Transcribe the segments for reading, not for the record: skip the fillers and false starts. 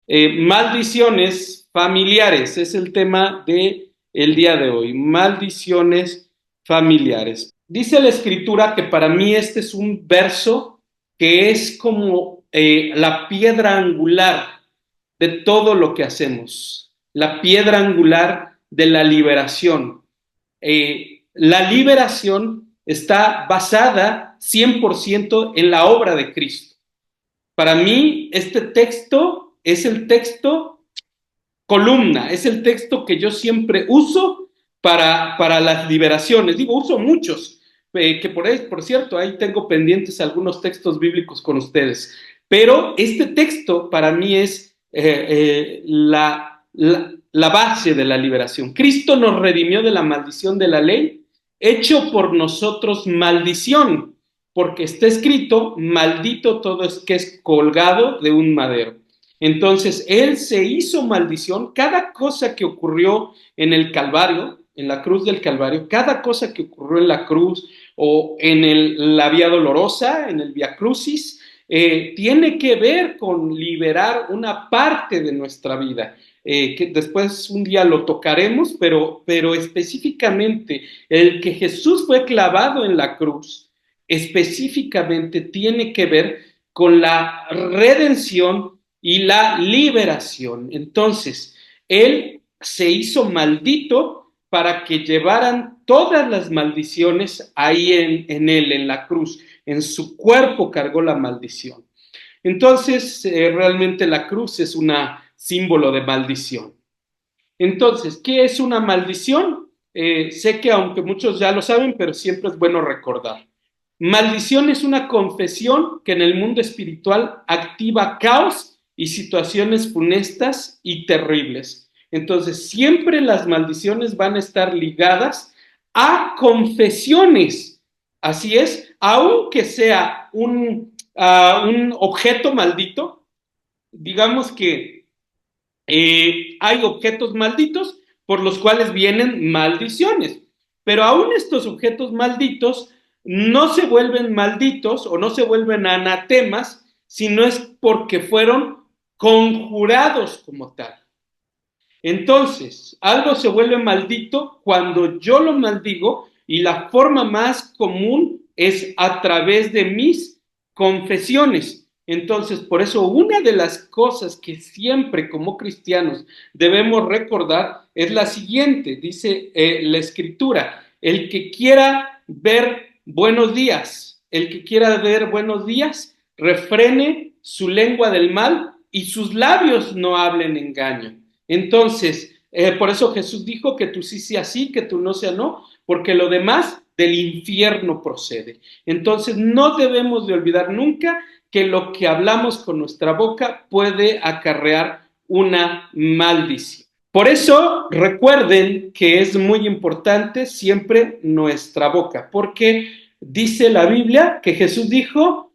Maldiciones familiares es el tema de el día de hoy. Maldiciones familiares. Dice la escritura que para mí este es un verso que es como la piedra angular de todo lo que hacemos, la piedra angular de la liberación. La liberación está basada 100% en la obra de Cristo. Para mí, este texto es el texto columna, es el texto que yo siempre uso para las liberaciones. Digo, uso muchos, que por ahí, por cierto, ahí tengo pendientes algunos textos bíblicos con ustedes. Pero este texto para mí es la base de la liberación. Cristo nos redimió de la maldición de la ley, hecho por nosotros maldición, porque está escrito, maldito todo es que es colgado de un madero. Entonces, Él se hizo maldición, cada cosa que ocurrió en el Calvario, en la cruz del Calvario, cada cosa que ocurrió en la cruz o en la Vía Dolorosa, en el Via Crucis, tiene que ver con liberar una parte de nuestra vida. Que después un día lo tocaremos, pero específicamente el que Jesús fue clavado en la cruz, específicamente tiene que ver con la redención y la liberación. Entonces, Él se hizo maldito para que llevaran todas las maldiciones ahí en Él, en la cruz. En su cuerpo cargó la maldición. Entonces, realmente la cruz es un símbolo de maldición. Entonces, ¿qué es una maldición? Sé que aunque muchos ya lo saben, pero siempre es bueno recordar. Maldición es una confesión que en el mundo espiritual activa caos y situaciones funestas y terribles. Entonces, siempre las maldiciones van a estar ligadas a confesiones. Así es, aunque sea un objeto maldito, digamos que hay objetos malditos por los cuales vienen maldiciones, pero aún estos objetos malditos no se vuelven malditos o no se vuelven anatemas, sino es porque fueron conjurados como tal. Entonces, algo se vuelve maldito cuando yo lo maldigo y la forma más común es a través de mis confesiones. Entonces, por eso una de las cosas que siempre como cristianos debemos recordar es la siguiente, dice la escritura, el que quiera ver buenos días, el que quiera ver buenos días, refrene su lengua del mal y sus labios no hablen engaño. Entonces, por eso Jesús dijo que tú sí sea sí, que tú no sea no, porque lo demás del infierno procede. Entonces, no debemos de olvidar nunca que lo que hablamos con nuestra boca puede acarrear una maldición. Por eso, recuerden que es muy importante siempre nuestra boca, porque dice la Biblia que Jesús dijo,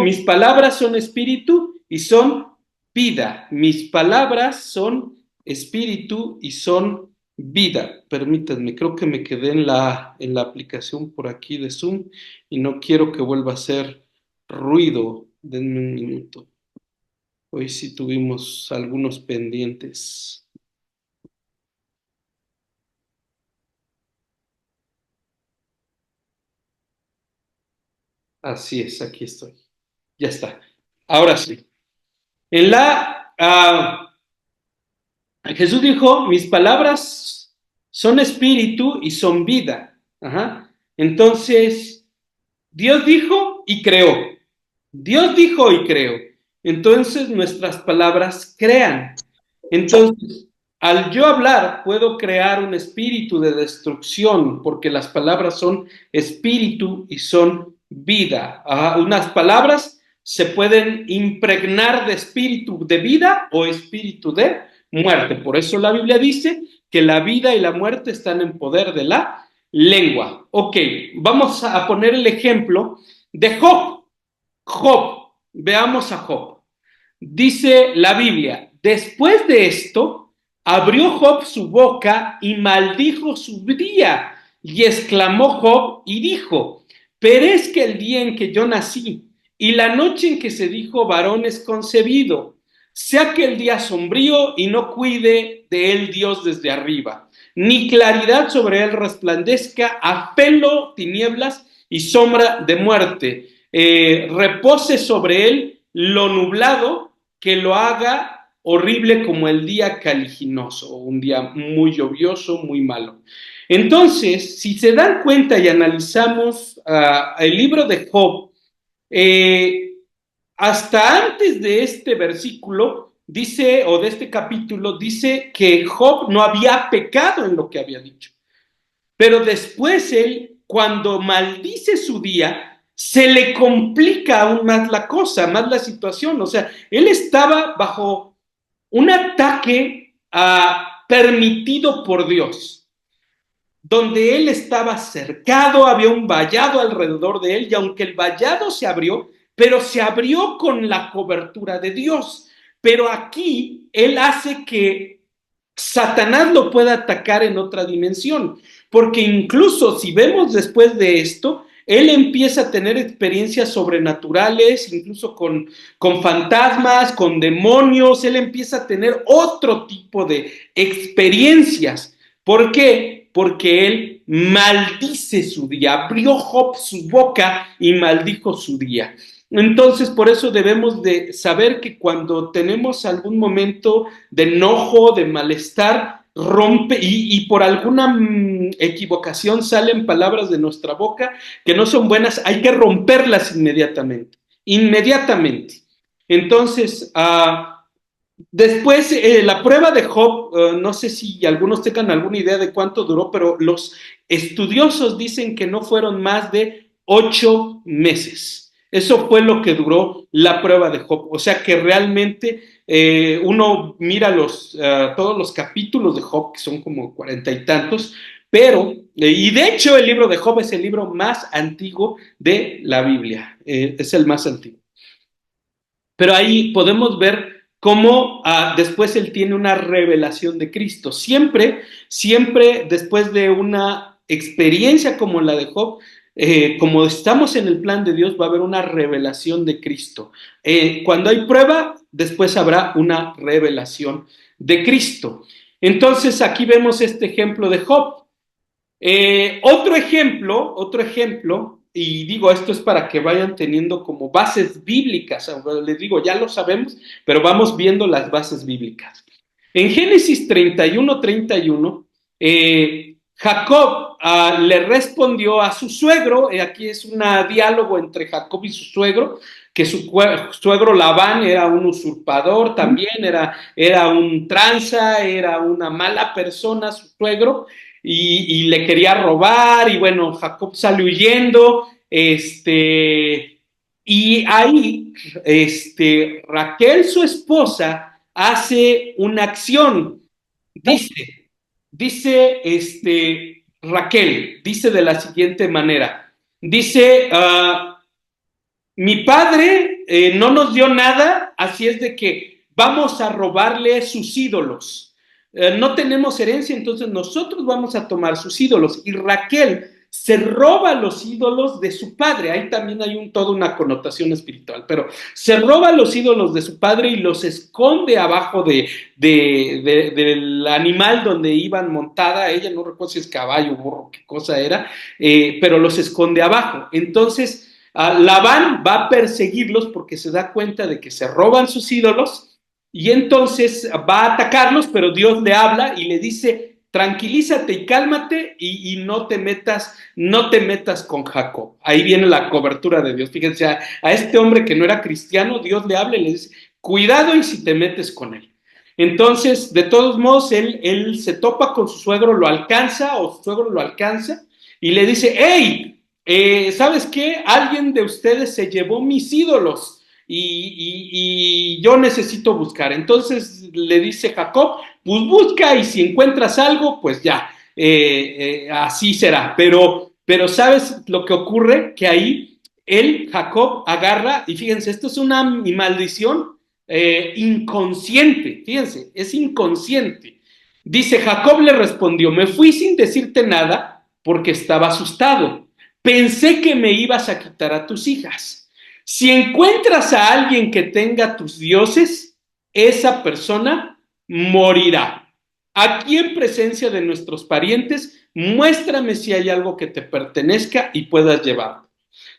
mis palabras son espíritu y son vida. Mis palabras son espíritu y son vida. Permítanme, creo que me quedé en la aplicación por aquí de Zoom y no quiero que vuelva a hacer ruido. Denme un minuto. Hoy sí tuvimos algunos pendientes. Así es, aquí estoy. Ya está. Ahora sí. En Jesús dijo, mis palabras son espíritu y son vida. Ajá. Entonces, Dios dijo y creó. Dios dijo y creó. Entonces nuestras palabras crean. Entonces, al yo hablar, puedo crear un espíritu de destrucción, porque las palabras son espíritu y son vida. Unas palabras se pueden impregnar de espíritu de vida o espíritu de muerte. Por eso la Biblia dice que la vida y la muerte están en poder de la lengua. Ok, vamos a poner el ejemplo de Job. Job, veamos a Job. Dice la Biblia, después de esto, abrió Job su boca y maldijo su día. Y exclamó Job y dijo, perezca el día en que yo nací y la noche en que se dijo varón es concebido. sea que el día sombrío y no cuide de él Dios desde arriba, ni claridad sobre él resplandezca, a pelo tinieblas y sombra de muerte. Repose sobre él lo nublado, que lo haga horrible como el día caliginoso, un día muy lluvioso, muy malo. Entonces, si se dan cuenta y analizamos el libro de Job, eh, hasta antes de este versículo, dice, o de este capítulo, dice que Job no había pecado en lo que había dicho. Pero después él, cuando maldice su día, se le complica aún más la cosa, más la situación. O sea, él estaba bajo un ataque permitido por Dios, donde él estaba cercado, había un vallado alrededor de él, y aunque el vallado se abrió, pero se abrió con la cobertura de Dios. Pero aquí él hace que Satanás lo pueda atacar en otra dimensión, porque incluso si vemos después de esto, él empieza a tener experiencias sobrenaturales, incluso con fantasmas, con demonios, él empieza a tener otro tipo de experiencias. ¿Por qué? Porque él maldice su día, abrió Job su boca y maldijo su día. Entonces, por eso debemos de saber que cuando tenemos algún momento de enojo, de malestar, rompe y por alguna equivocación salen palabras de nuestra boca que no son buenas, hay que romperlas inmediatamente, inmediatamente. Entonces, después, la prueba de Job, no sé si algunos tengan alguna idea de cuánto duró, pero los estudiosos dicen que no fueron más de 8 meses. Eso fue lo que duró la prueba de Job. O sea que realmente uno mira todos los capítulos de Job, que son como 40 y tantos, pero, y de hecho el libro de Job es el libro más antiguo de la Biblia, es el más antiguo. Pero ahí podemos ver cómo después él tiene una revelación de Cristo. Siempre, siempre después de una experiencia como la de Job, como estamos en el plan de Dios, va a haber una revelación de Cristo. Cuando hay prueba, después habrá una revelación de Cristo. Entonces aquí vemos este ejemplo de Job. Otro ejemplo, y digo, esto es para que vayan teniendo como bases bíblicas, les digo, ya lo sabemos, pero vamos viendo las bases bíblicas. En Génesis 31:31, Jacob le respondió a su suegro, aquí es un diálogo entre Jacob y su suegro, que su suegro Labán era un usurpador también, era un tranza, era una mala persona su suegro, y le quería robar, y bueno, Jacob sale huyendo, y ahí, Raquel, su esposa, hace una acción, Raquel, dice de la siguiente manera, dice, mi padre no nos dio nada, así es de que vamos a robarle sus ídolos. No tenemos herencia, entonces nosotros vamos a tomar sus ídolos. Y Raquel se roba los ídolos de su padre. Ahí también hay toda una connotación espiritual, pero se roba los ídolos de su padre y los esconde abajo del animal donde iban montada. Ella no recuerdo si es caballo, burro, qué cosa era, pero los esconde abajo. Entonces, Labán va a perseguirlos porque se da cuenta de que se roban sus ídolos y entonces va a atacarlos, pero Dios le habla y le dice, tranquilízate y cálmate y no te metas con Jacob. Ahí viene la cobertura de Dios. Fíjense, a este hombre que no era cristiano, Dios le habla y le dice, cuidado y si te metes con él. Entonces, de todos modos, él se topa con su suegro, lo alcanza o su suegro lo alcanza y le dice, hey, ¿sabes qué? Alguien de ustedes se llevó mis ídolos y yo necesito buscar. Entonces le dice Jacob, pues busca y si encuentras algo, pues ya, así será. Pero ¿sabes lo que ocurre? Que ahí Jacob, agarra, y fíjense, esto es una maldición inconsciente, fíjense, es inconsciente. Dice, Jacob le respondió, me fui sin decirte nada porque estaba asustado. Pensé que me ibas a quitar a tus hijas. Si encuentras a alguien que tenga tus dioses, esa persona morirá. Aquí en presencia de nuestros parientes, muéstrame si hay algo que te pertenezca y puedas llevar.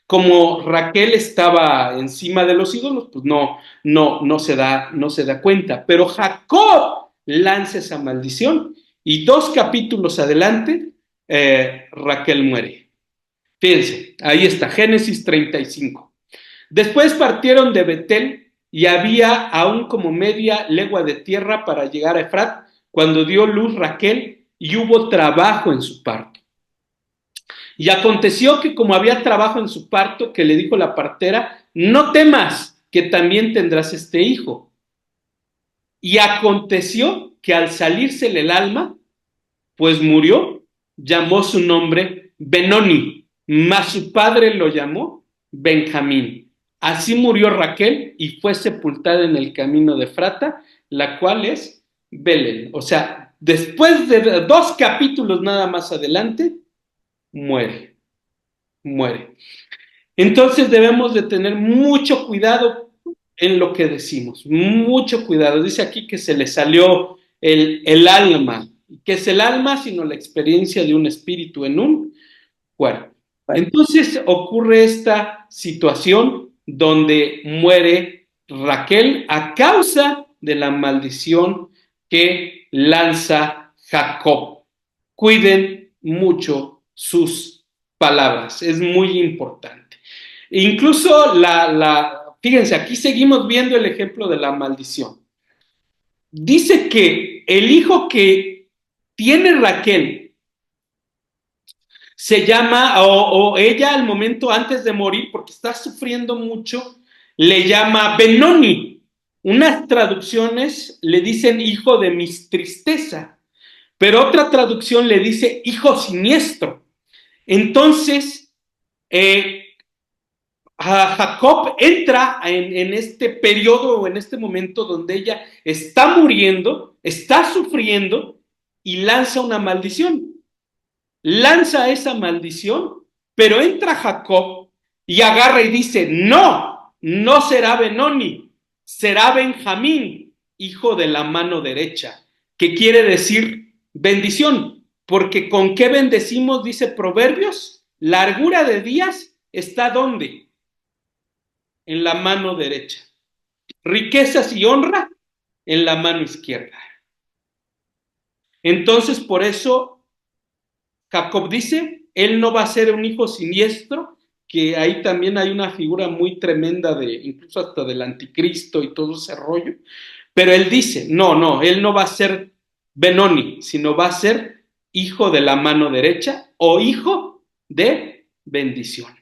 Como Raquel estaba encima de los ídolos, pues no se da cuenta. Pero Jacob lanza esa maldición y 2 capítulos adelante, Raquel muere. Fíjense, ahí está, Génesis 35. Después partieron de Betel y había aún como media legua de tierra para llegar a Efrat cuando dio luz Raquel y hubo trabajo en su parto. Y aconteció que como había trabajo en su parto, que le dijo la partera, no temas, que también tendrás este hijo. Y aconteció que al salírsele el alma, pues murió, llamó su nombre Benoni, mas su padre lo llamó Benjamín. Así murió Raquel y fue sepultada en el camino de Efrata, la cual es Belén. O sea, después de 2 capítulos nada más adelante, muere. Entonces debemos de tener mucho cuidado en lo que decimos, mucho cuidado. Dice aquí que se le salió el alma. ¿Qué es el alma? Sino la experiencia de un espíritu en un cuerpo. Entonces ocurre esta situación donde muere Raquel a causa de la maldición que lanza Jacob. Cuiden mucho sus palabras, es muy importante. Incluso fíjense, aquí seguimos viendo el ejemplo de la maldición. Dice que el hijo que tiene Raquel se llama, o ella al momento antes de morir, porque está sufriendo mucho, le llama Benoni. Unas traducciones le dicen hijo de mis tristeza, pero otra traducción le dice hijo siniestro. Entonces, Jacob entra en este periodo o en este momento donde ella está muriendo, está sufriendo y lanza una maldición. Lanza esa maldición, pero entra Jacob y agarra y dice, no será Benoni, será Benjamín, hijo de la mano derecha, que quiere decir bendición, porque con qué bendecimos, dice Proverbios, largura de días está ¿dónde? En la mano derecha. Riquezas y honra en la mano izquierda. Entonces, por eso, Jacob dice, él no va a ser un hijo siniestro, que ahí también hay una figura muy tremenda de, incluso hasta del anticristo y todo ese rollo, pero él dice, no, él no va a ser Benoni, sino va a ser hijo de la mano derecha o hijo de bendición.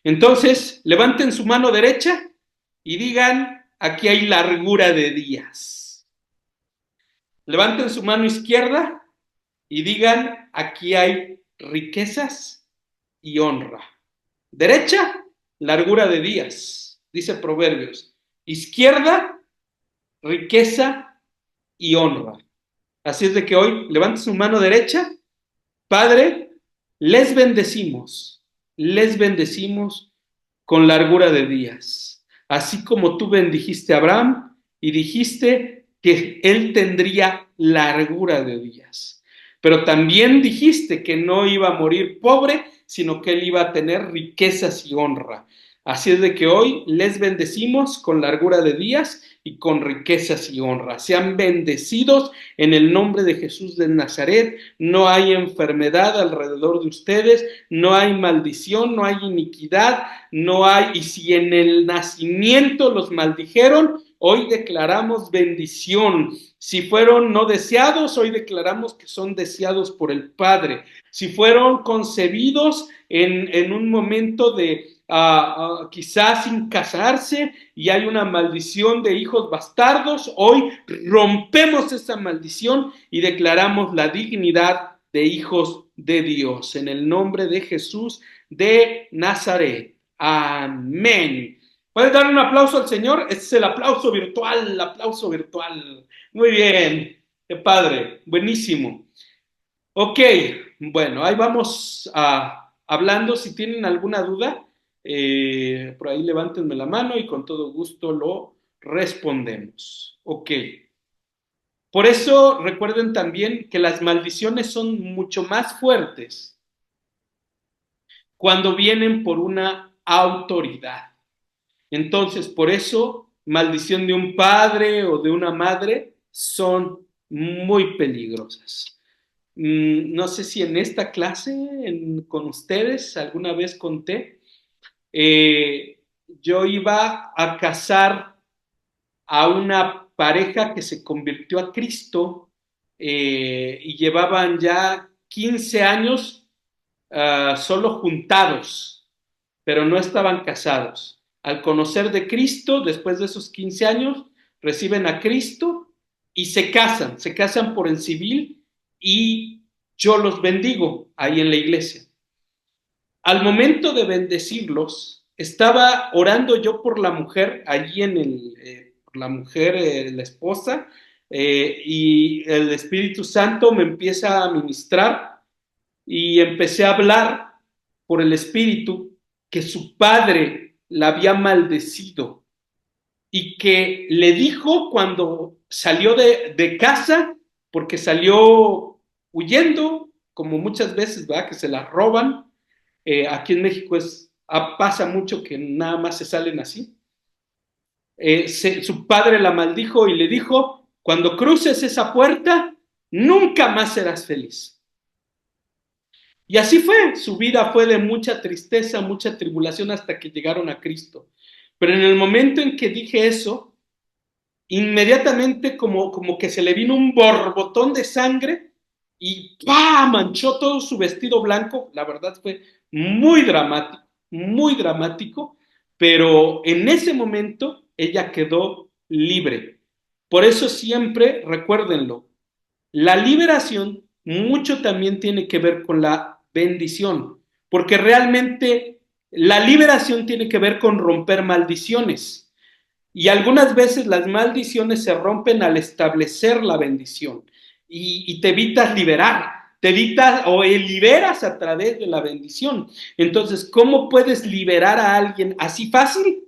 Entonces, levanten su mano derecha y digan, aquí hay largura de días. Levanten su mano izquierda y digan, aquí hay riquezas y honra. Derecha, largura de días, dice Proverbios. Izquierda, riqueza y honra. Así es de que hoy levanten su mano derecha. Padre, les bendecimos con largura de días, así como tú bendijiste a Abraham y dijiste que él tendría largura de días. Pero también dijiste que no iba a morir pobre, sino que él iba a tener riquezas y honra. Así es de que hoy les bendecimos con largura de días y con riquezas y honra. Sean bendecidos en el nombre de Jesús de Nazaret. No hay enfermedad alrededor de ustedes, no hay maldición, no hay iniquidad, no hay, y si en el nacimiento los maldijeron, hoy declaramos bendición. Si fueron no deseados, hoy declaramos que son deseados por el Padre. Si fueron concebidos en un momento de quizás sin casarse y hay una maldición de hijos bastardos, hoy rompemos esa maldición y declaramos la dignidad de hijos de Dios. En el nombre de Jesús de Nazaret. Amén. ¿Puedes dar un aplauso al Señor? Este es el aplauso virtual, el aplauso virtual. Muy bien, qué padre, buenísimo. Ok, bueno, ahí vamos hablando. Si tienen alguna duda, por ahí levántenme la mano y con todo gusto lo respondemos. Ok. Por eso recuerden también que las maldiciones son mucho más fuertes cuando vienen por una autoridad. Entonces, por eso, maldición de un padre o de una madre son muy peligrosas. No sé si en esta clase con ustedes alguna vez conté, yo iba a casar a una pareja que se convirtió a Cristo y llevaban ya 15 años solo juntados, pero no estaban casados. Al conocer de Cristo, después de esos 15 años, reciben a Cristo y se casan por el civil y yo los bendigo ahí en la iglesia. Al momento de bendecirlos, estaba orando yo por la mujer, allí por la mujer, la esposa, y el Espíritu Santo me empieza a ministrar y empecé a hablar por el Espíritu que su padre la había maldecido y que le dijo cuando salió de casa, porque salió huyendo, como muchas veces, ¿verdad? Que se la roban. Aquí en México pasa mucho que nada más se salen así. Su padre la maldijo y le dijo, cuando cruces esa puerta, nunca más serás feliz. Y así fue, su vida fue de mucha tristeza, mucha tribulación hasta que llegaron a Cristo. Pero en el momento en que dije eso, inmediatamente como que se le vino un borbotón de sangre y ¡pah! Manchó todo su vestido blanco. La verdad fue muy dramático, pero en ese momento ella quedó libre. Por eso siempre, recuérdenlo, la liberación mucho también tiene que ver con la bendición, porque realmente la liberación tiene que ver con romper maldiciones. Y algunas veces las maldiciones se rompen al establecer la bendición y te evitas liberar, te evitas o liberas a través de la bendición. Entonces, ¿cómo puedes liberar a alguien así fácil?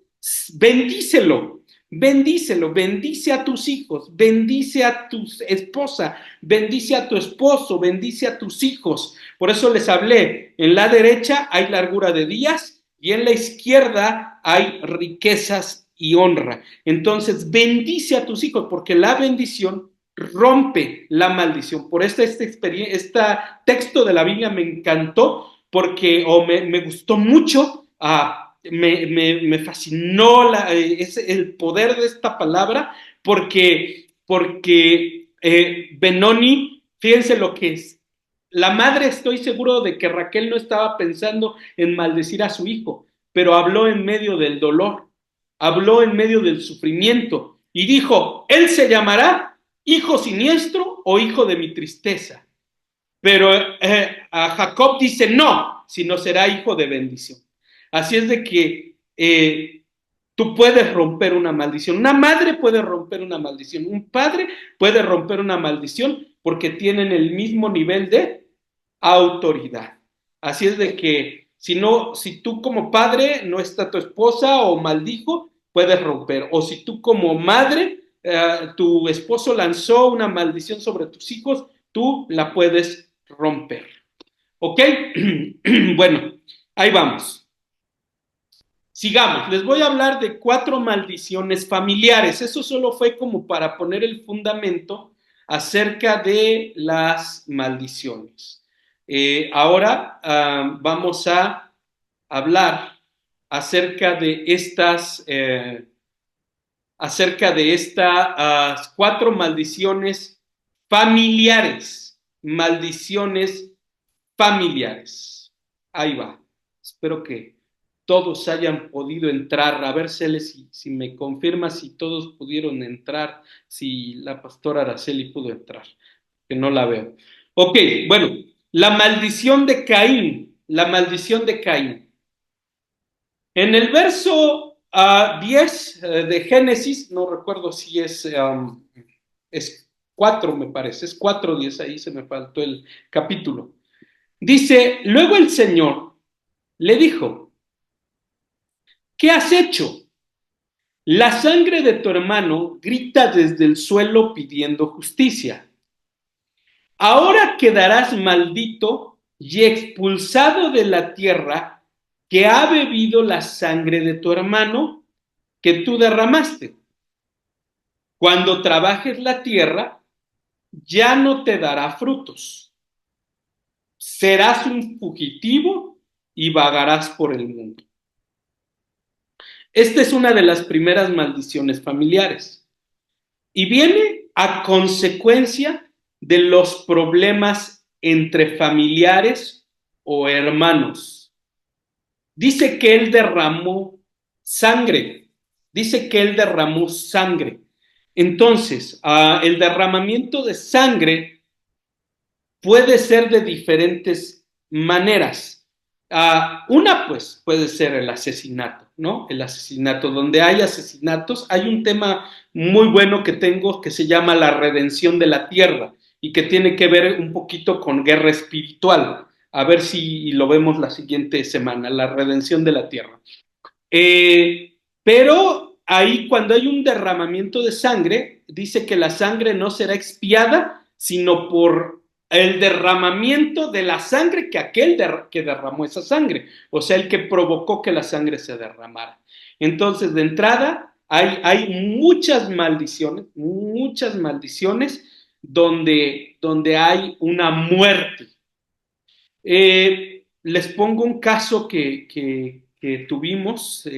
Bendícelo, bendícelo, bendice a tus hijos, bendice a tu esposa, bendice a tu esposo, bendice a tus hijos. Por eso les hablé, en la derecha hay largura de días y en la izquierda hay riquezas y honra. Entonces, bendice a tus hijos, porque la bendición rompe la maldición. Por este texto de la Biblia me encantó, porque me gustó mucho, me fascinó el poder de esta palabra, porque Benoni, fíjense lo que es. La madre, estoy seguro de que Raquel no estaba pensando en maldecir a su hijo, pero habló en medio del dolor, habló en medio del sufrimiento y dijo, él se llamará hijo siniestro o hijo de mi tristeza. Pero a Jacob dice, no, sino será hijo de bendición. Así es de que tú puedes romper una maldición. Una madre puede romper una maldición. Un padre puede romper una maldición porque tienen el mismo nivel de autoridad. Así es de que si tú como padre no está tu esposa o maldijo, puedes romper. O si tú como madre, tu esposo lanzó una maldición sobre tus hijos, tú la puedes romper. ¿Ok? Bueno, ahí vamos. Sigamos, les voy a hablar de 4 maldiciones familiares. Eso solo fue como para poner el fundamento acerca de las maldiciones. Ahora vamos a hablar acerca de estas 4 maldiciones familiares. Maldiciones familiares. Ahí va. Espero que todos hayan podido entrar. A ver, Cele, si me confirma si todos pudieron entrar, si la pastora Araceli pudo entrar, que no la veo. Ok, bueno, la maldición de Caín, la maldición de Caín. En el verso 10 de Génesis, no recuerdo si es 4, me parece, es 4:10, ahí se me faltó el capítulo. Dice, luego el Señor le dijo, ¿qué has hecho? La sangre de tu hermano grita desde el suelo pidiendo justicia. Ahora quedarás maldito y expulsado de la tierra que ha bebido la sangre de tu hermano que tú derramaste. Cuando trabajes la tierra, ya no te dará frutos. Serás un fugitivo y vagarás por el mundo. Esta es una de las primeras maldiciones familiares y viene a consecuencia de los problemas entre familiares o hermanos. Dice que él derramó sangre, dice que él derramó sangre. Entonces, el derramamiento de sangre puede ser de diferentes maneras. Una, pues, puede ser el asesinato, ¿no? El asesinato. Donde hay asesinatos, hay un tema muy bueno que tengo que se llama la redención de la tierra y que tiene que ver un poquito con guerra espiritual. A ver si lo vemos la siguiente semana, la redención de la tierra. Pero ahí cuando hay un derramamiento de sangre, dice que la sangre no será expiada, sino por el derramamiento de la sangre que aquel que derramó esa sangre, o sea, el que provocó que la sangre se derramara. Entonces, de entrada, hay muchas maldiciones donde hay una muerte. Les pongo un caso que tuvimos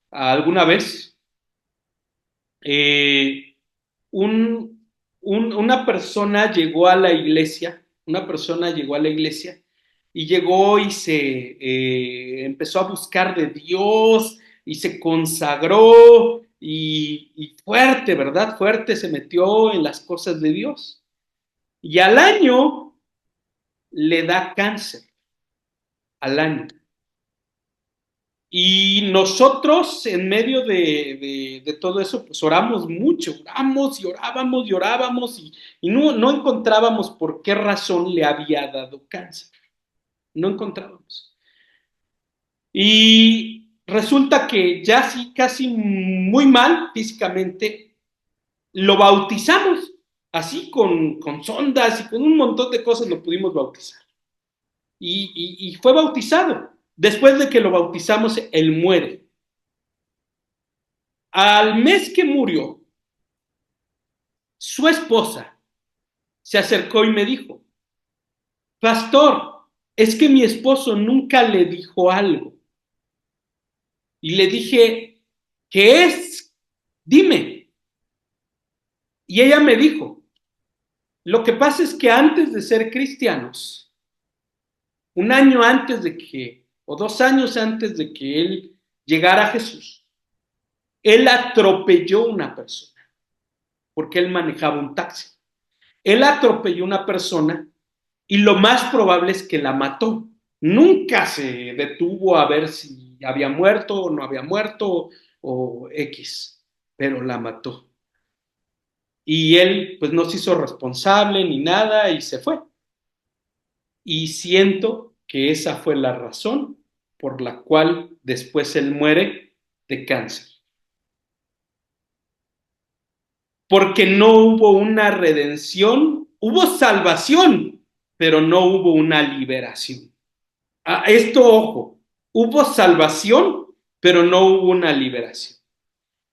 alguna vez. Eh, una persona llegó a la iglesia, y llegó y se empezó a buscar de Dios y se consagró y fuerte, ¿verdad? Fuerte se metió en las cosas de Dios. Y al año le da cáncer, al año. Y nosotros, en medio de todo eso, pues oramos mucho, oramos y orábamos y no encontrábamos por qué razón le había dado cáncer. No encontrábamos. Y resulta que ya sí, casi muy mal físicamente, lo bautizamos, así con sondas y con un montón de cosas lo pudimos bautizar. Y fue bautizado. Después de que lo bautizamos, él muere. Al mes que murió, su esposa se acercó y me dijo, pastor, es que mi esposo nunca le dijo algo. Y le dije, ¿qué es? Dime. Y ella me dijo, lo que pasa es que antes de ser cristianos, un año antes de que, o 2 años antes de que él llegara a Jesús, él atropelló a una persona, porque él manejaba un taxi. Él atropelló a una persona y lo más probable es que la mató. Nunca se detuvo a ver si había muerto o no había muerto o X, pero la mató. Y él pues no se hizo responsable ni nada y se fue. Y siento que esa fue la razón por la cual después él muere de cáncer. Porque no hubo una redención, hubo salvación, pero no hubo una liberación. Esto, ojo, hubo salvación, pero no hubo una liberación.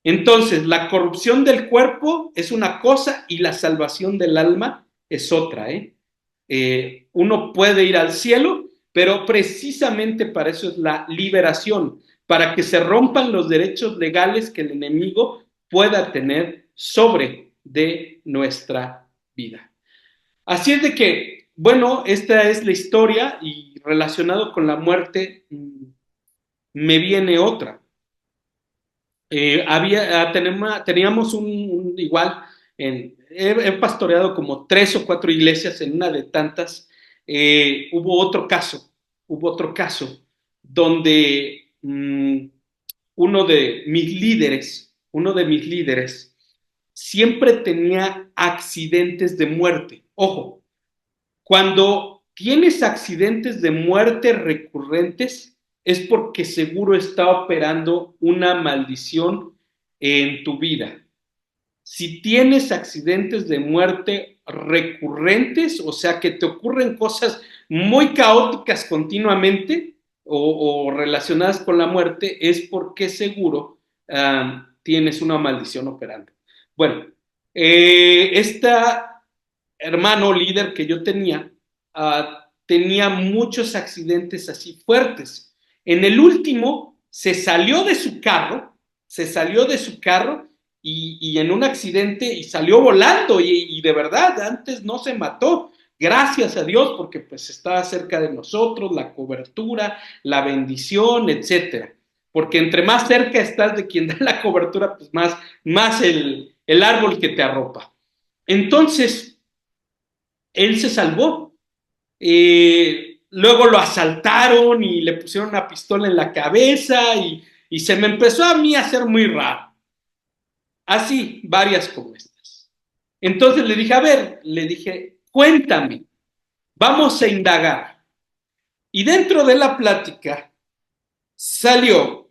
Entonces, la corrupción del cuerpo es una cosa y la salvación del alma es otra. Uno puede ir al cielo, pero precisamente para eso es la liberación, para que se rompan los derechos legales que el enemigo pueda tener sobre de nuestra vida. Así es de que, bueno, esta es la historia y relacionado con la muerte me viene otra. Teníamos igual, he pastoreado como 3 o 4 iglesias en una de tantas. Hubo otro caso donde uno de mis líderes siempre tenía accidentes de muerte. Ojo, cuando tienes accidentes de muerte recurrentes es porque seguro está operando una maldición en tu vida. Si tienes accidentes de muerte recurrentes, o sea, que te ocurren cosas muy caóticas continuamente o relacionadas con la muerte, es porque seguro tienes una maldición operando. Bueno, este hermano líder que yo tenía, tenía muchos accidentes así fuertes. En el último, se salió de su carro y en un accidente y salió volando y de verdad, antes no se mató, gracias a Dios, porque pues estaba cerca de nosotros, la cobertura, la bendición, etcétera. Porque entre más cerca estás de quien da la cobertura, pues más el árbol que te arropa. Entonces, él se salvó. Luego lo asaltaron y le pusieron una pistola en la cabeza y se me empezó a mí a hacer muy raro. Así, varias como estas. Entonces le dije, a ver, le dije, cuéntame, vamos a indagar. Y salió,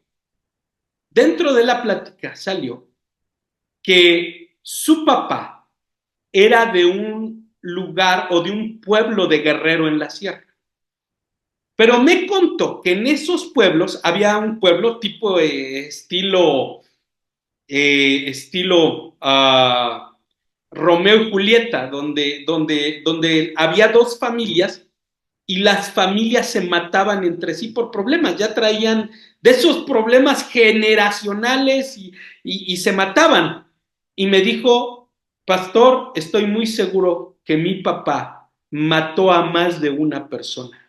dentro de la plática salió que su papá era de un lugar o de un pueblo de Guerrero en la sierra. Pero me contó que en esos pueblos había un pueblo tipo estilo Romeo y Julieta, donde había dos familias y las familias se mataban entre sí por problemas, ya traían de esos problemas generacionales y se mataban. Y me dijo, pastor, estoy muy seguro que mi papá mató a más de una persona.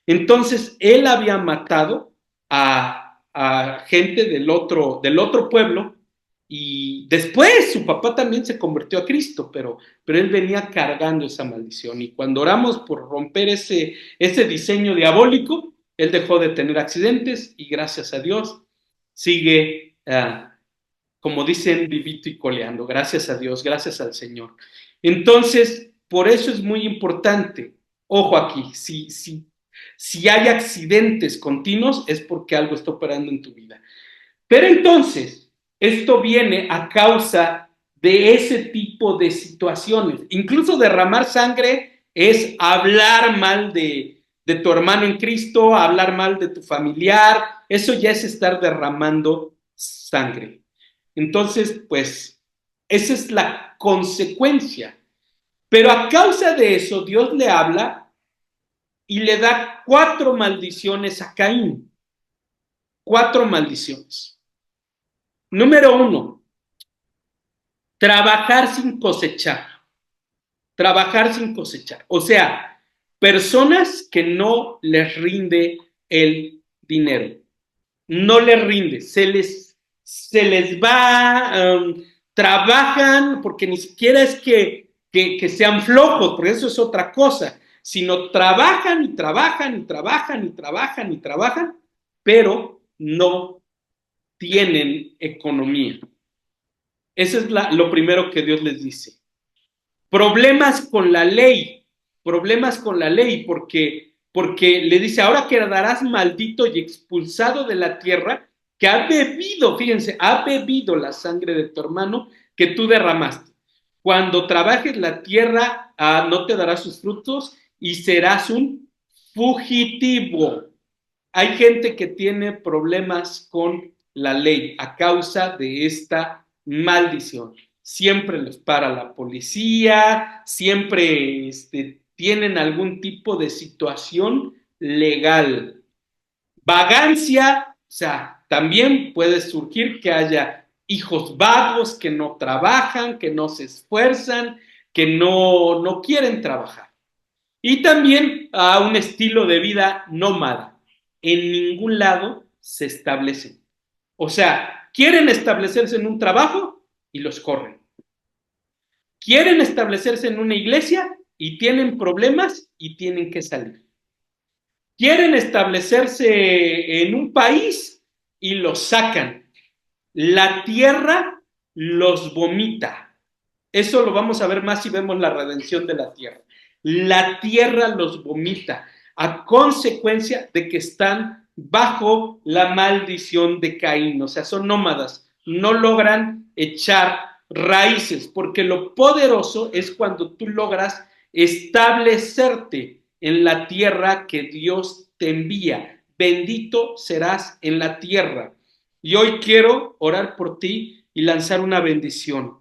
Entonces, él había matado a gente del otro pueblo y después su papá también se convirtió a Cristo, pero él venía cargando esa maldición. Y cuando oramos por romper ese diseño diabólico, él dejó de tener accidentes y gracias a Dios sigue, como dicen, vivito y coleando. Gracias a Dios, gracias al Señor. Entonces, por eso es muy importante. Ojo aquí, si hay accidentes continuos es porque algo está operando en tu vida. Pero entonces, esto viene a causa de ese tipo de situaciones. Incluso derramar sangre es hablar mal de tu hermano en Cristo, hablar mal de tu familiar. Eso ya es estar derramando sangre. Entonces, pues, esa es la consecuencia. Pero a causa de eso, Dios le habla y le da 4 maldiciones a Caín. 4 maldiciones. Número 1, trabajar sin cosechar. Trabajar sin cosechar. O sea, personas que no les rinde el dinero. No les rinde. Se les va, trabajan, porque ni siquiera es que sean flojos, porque eso es otra cosa, sino trabajan y trabajan y trabajan y trabajan y trabajan, pero no tienen economía. Eso es lo primero que Dios les dice. Problemas con la ley, porque le dice, ahora quedarás maldito y expulsado de la tierra que ha bebido, fíjense, ha bebido la sangre de tu hermano que tú derramaste. Cuando trabajes la tierra, no te dará sus frutos y serás un fugitivo. Hay gente que tiene problemas con la ley a causa de esta maldición. Siempre los para la policía, siempre tienen algún tipo de situación legal. Vagancia, o sea, también puede surgir que haya hijos vagos que no trabajan, que no se esfuerzan, que no quieren trabajar. Y también a un estilo de vida nómada. En ningún lado se establecen. O sea, quieren establecerse en un trabajo y los corren. Quieren establecerse en una iglesia y tienen problemas y tienen que salir. Quieren establecerse en un país y los sacan. La tierra los vomita. Eso lo vamos a ver más si vemos la redención de la tierra. La tierra los vomita a consecuencia de que están bajo la maldición de Caín, o sea, son nómadas, no logran echar raíces, porque lo poderoso es cuando tú logras establecerte en la tierra que Dios te envía. Bendito serás en la tierra. Y hoy quiero orar por ti y lanzar una bendición.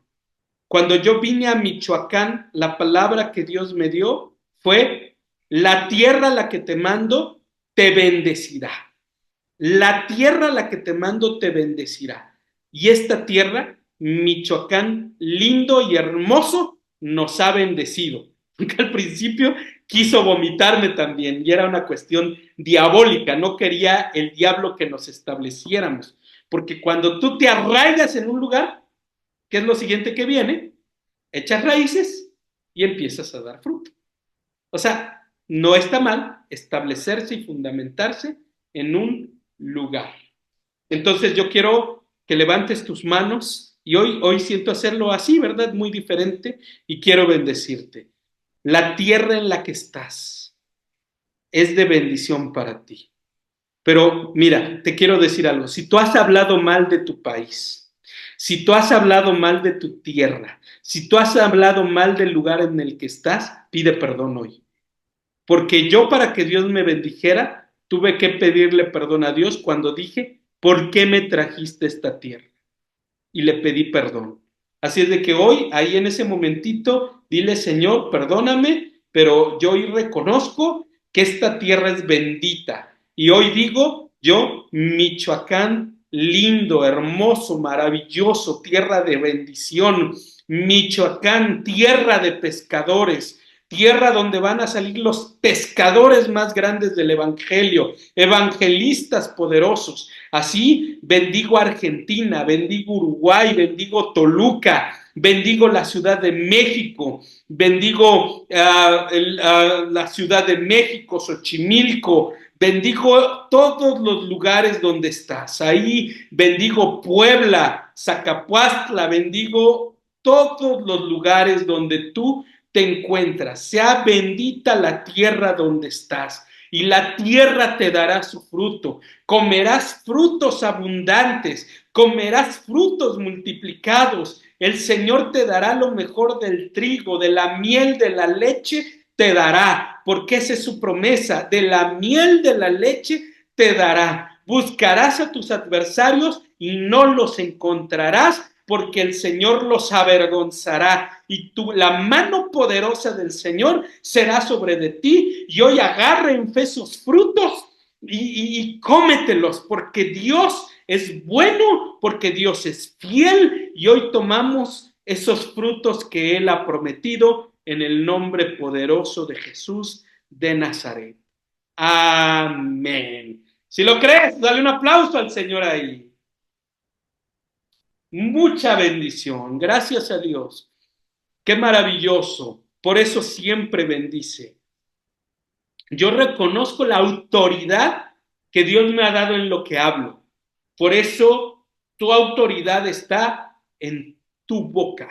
Cuando yo vine a Michoacán, la palabra que Dios me dio fue: la tierra a la que te mando te bendecirá. La tierra a la que te mando te bendecirá. Y esta tierra, Michoacán, lindo y hermoso, nos ha bendecido. Porque al principio quiso vomitarme también y era una cuestión diabólica. No quería el diablo que nos estableciéramos. Porque cuando tú te arraigas en un lugar, ¿qué es lo siguiente que viene? Echas raíces y empiezas a dar fruto. O sea, no está mal establecerse y fundamentarse en un lugar. Entonces yo quiero que levantes tus manos y hoy siento hacerlo así, ¿verdad? Muy diferente, y quiero bendecirte. La tierra en la que estás es de bendición para ti. Pero mira, te quiero decir algo. Si tú has hablado mal de tu país, si tú has hablado mal de tu tierra, si tú has hablado mal del lugar en el que estás, pide perdón hoy. Porque yo, para que Dios me bendijera, tuve que pedirle perdón a Dios cuando dije: ¿por qué me trajiste a esta tierra? Y le pedí perdón. Así es de que hoy, ahí en ese momentito, dile: Señor, perdóname, pero yo hoy reconozco que esta tierra es bendita. Y hoy digo, yo, Michoacán, lindo, hermoso, maravilloso, tierra de bendición. Michoacán, tierra de pescadores, tierra donde van a salir los pescadores más grandes del evangelio, evangelistas poderosos. Así bendigo Argentina, bendigo Uruguay, bendigo Toluca, bendigo la Ciudad de México, bendigo la Ciudad de México, Xochimilco, bendigo todos los lugares donde estás. Ahí bendigo Puebla, Zacapuastla, bendigo todos los lugares donde tú te encuentras. Sea bendita la tierra donde estás, y la tierra te dará su fruto. Comerás frutos abundantes, comerás frutos multiplicados. El Señor te dará lo mejor del trigo, de la miel, de la leche te dará, porque esa es su promesa: de la miel, de la leche te dará. Buscarás a tus adversarios y no los encontrarás, porque el Señor los avergonzará, y la mano poderosa del Señor será sobre de ti. Y hoy agarra en fe sus frutos y cómetelos, porque Dios es bueno, porque Dios es fiel, y hoy tomamos esos frutos que Él ha prometido en el nombre poderoso de Jesús de Nazaret. Amén. Si lo crees, dale un aplauso al Señor ahí. Mucha bendición. Gracias a Dios. Qué maravilloso. Por eso siempre bendice. Yo reconozco la autoridad que Dios me ha dado en lo que hablo. Por eso tu autoridad está en tu boca.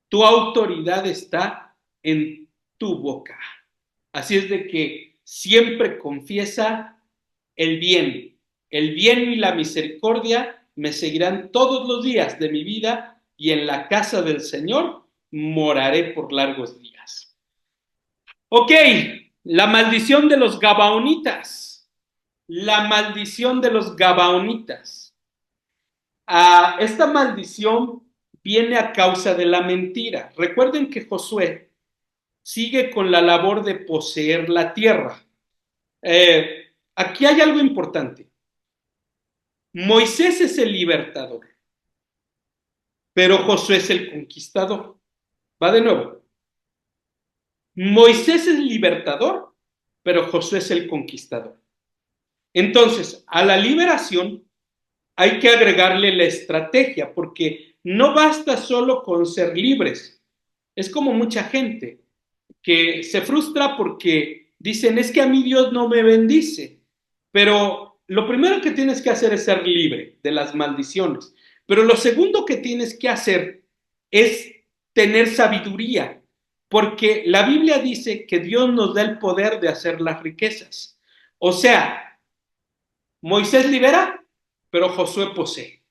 Tu autoridad está en tu boca. Así es de que siempre confiesa el bien. El bien y la misericordia me seguirán todos los días de mi vida, y en la casa del Señor moraré por largos días. Ok, la maldición de los Gabaonitas. La maldición de los Gabaonitas. Esta maldición viene a causa de la mentira. Recuerden que Josué sigue con la labor de poseer la tierra. Aquí hay algo importante. Moisés es el libertador, pero Josué es el conquistador. Va de nuevo. Moisés es el libertador, pero Josué es el conquistador. Entonces, a la liberación hay que agregarle la estrategia, porque no basta solo con ser libres. Es como mucha gente que se frustra porque dicen: es que a mí Dios no me bendice. Pero lo primero que tienes que hacer es ser libre de las maldiciones. Pero lo segundo que tienes que hacer es tener sabiduría, porque la Biblia dice que Dios nos da el poder de hacer las riquezas. O sea, Moisés libera, pero Josué posee.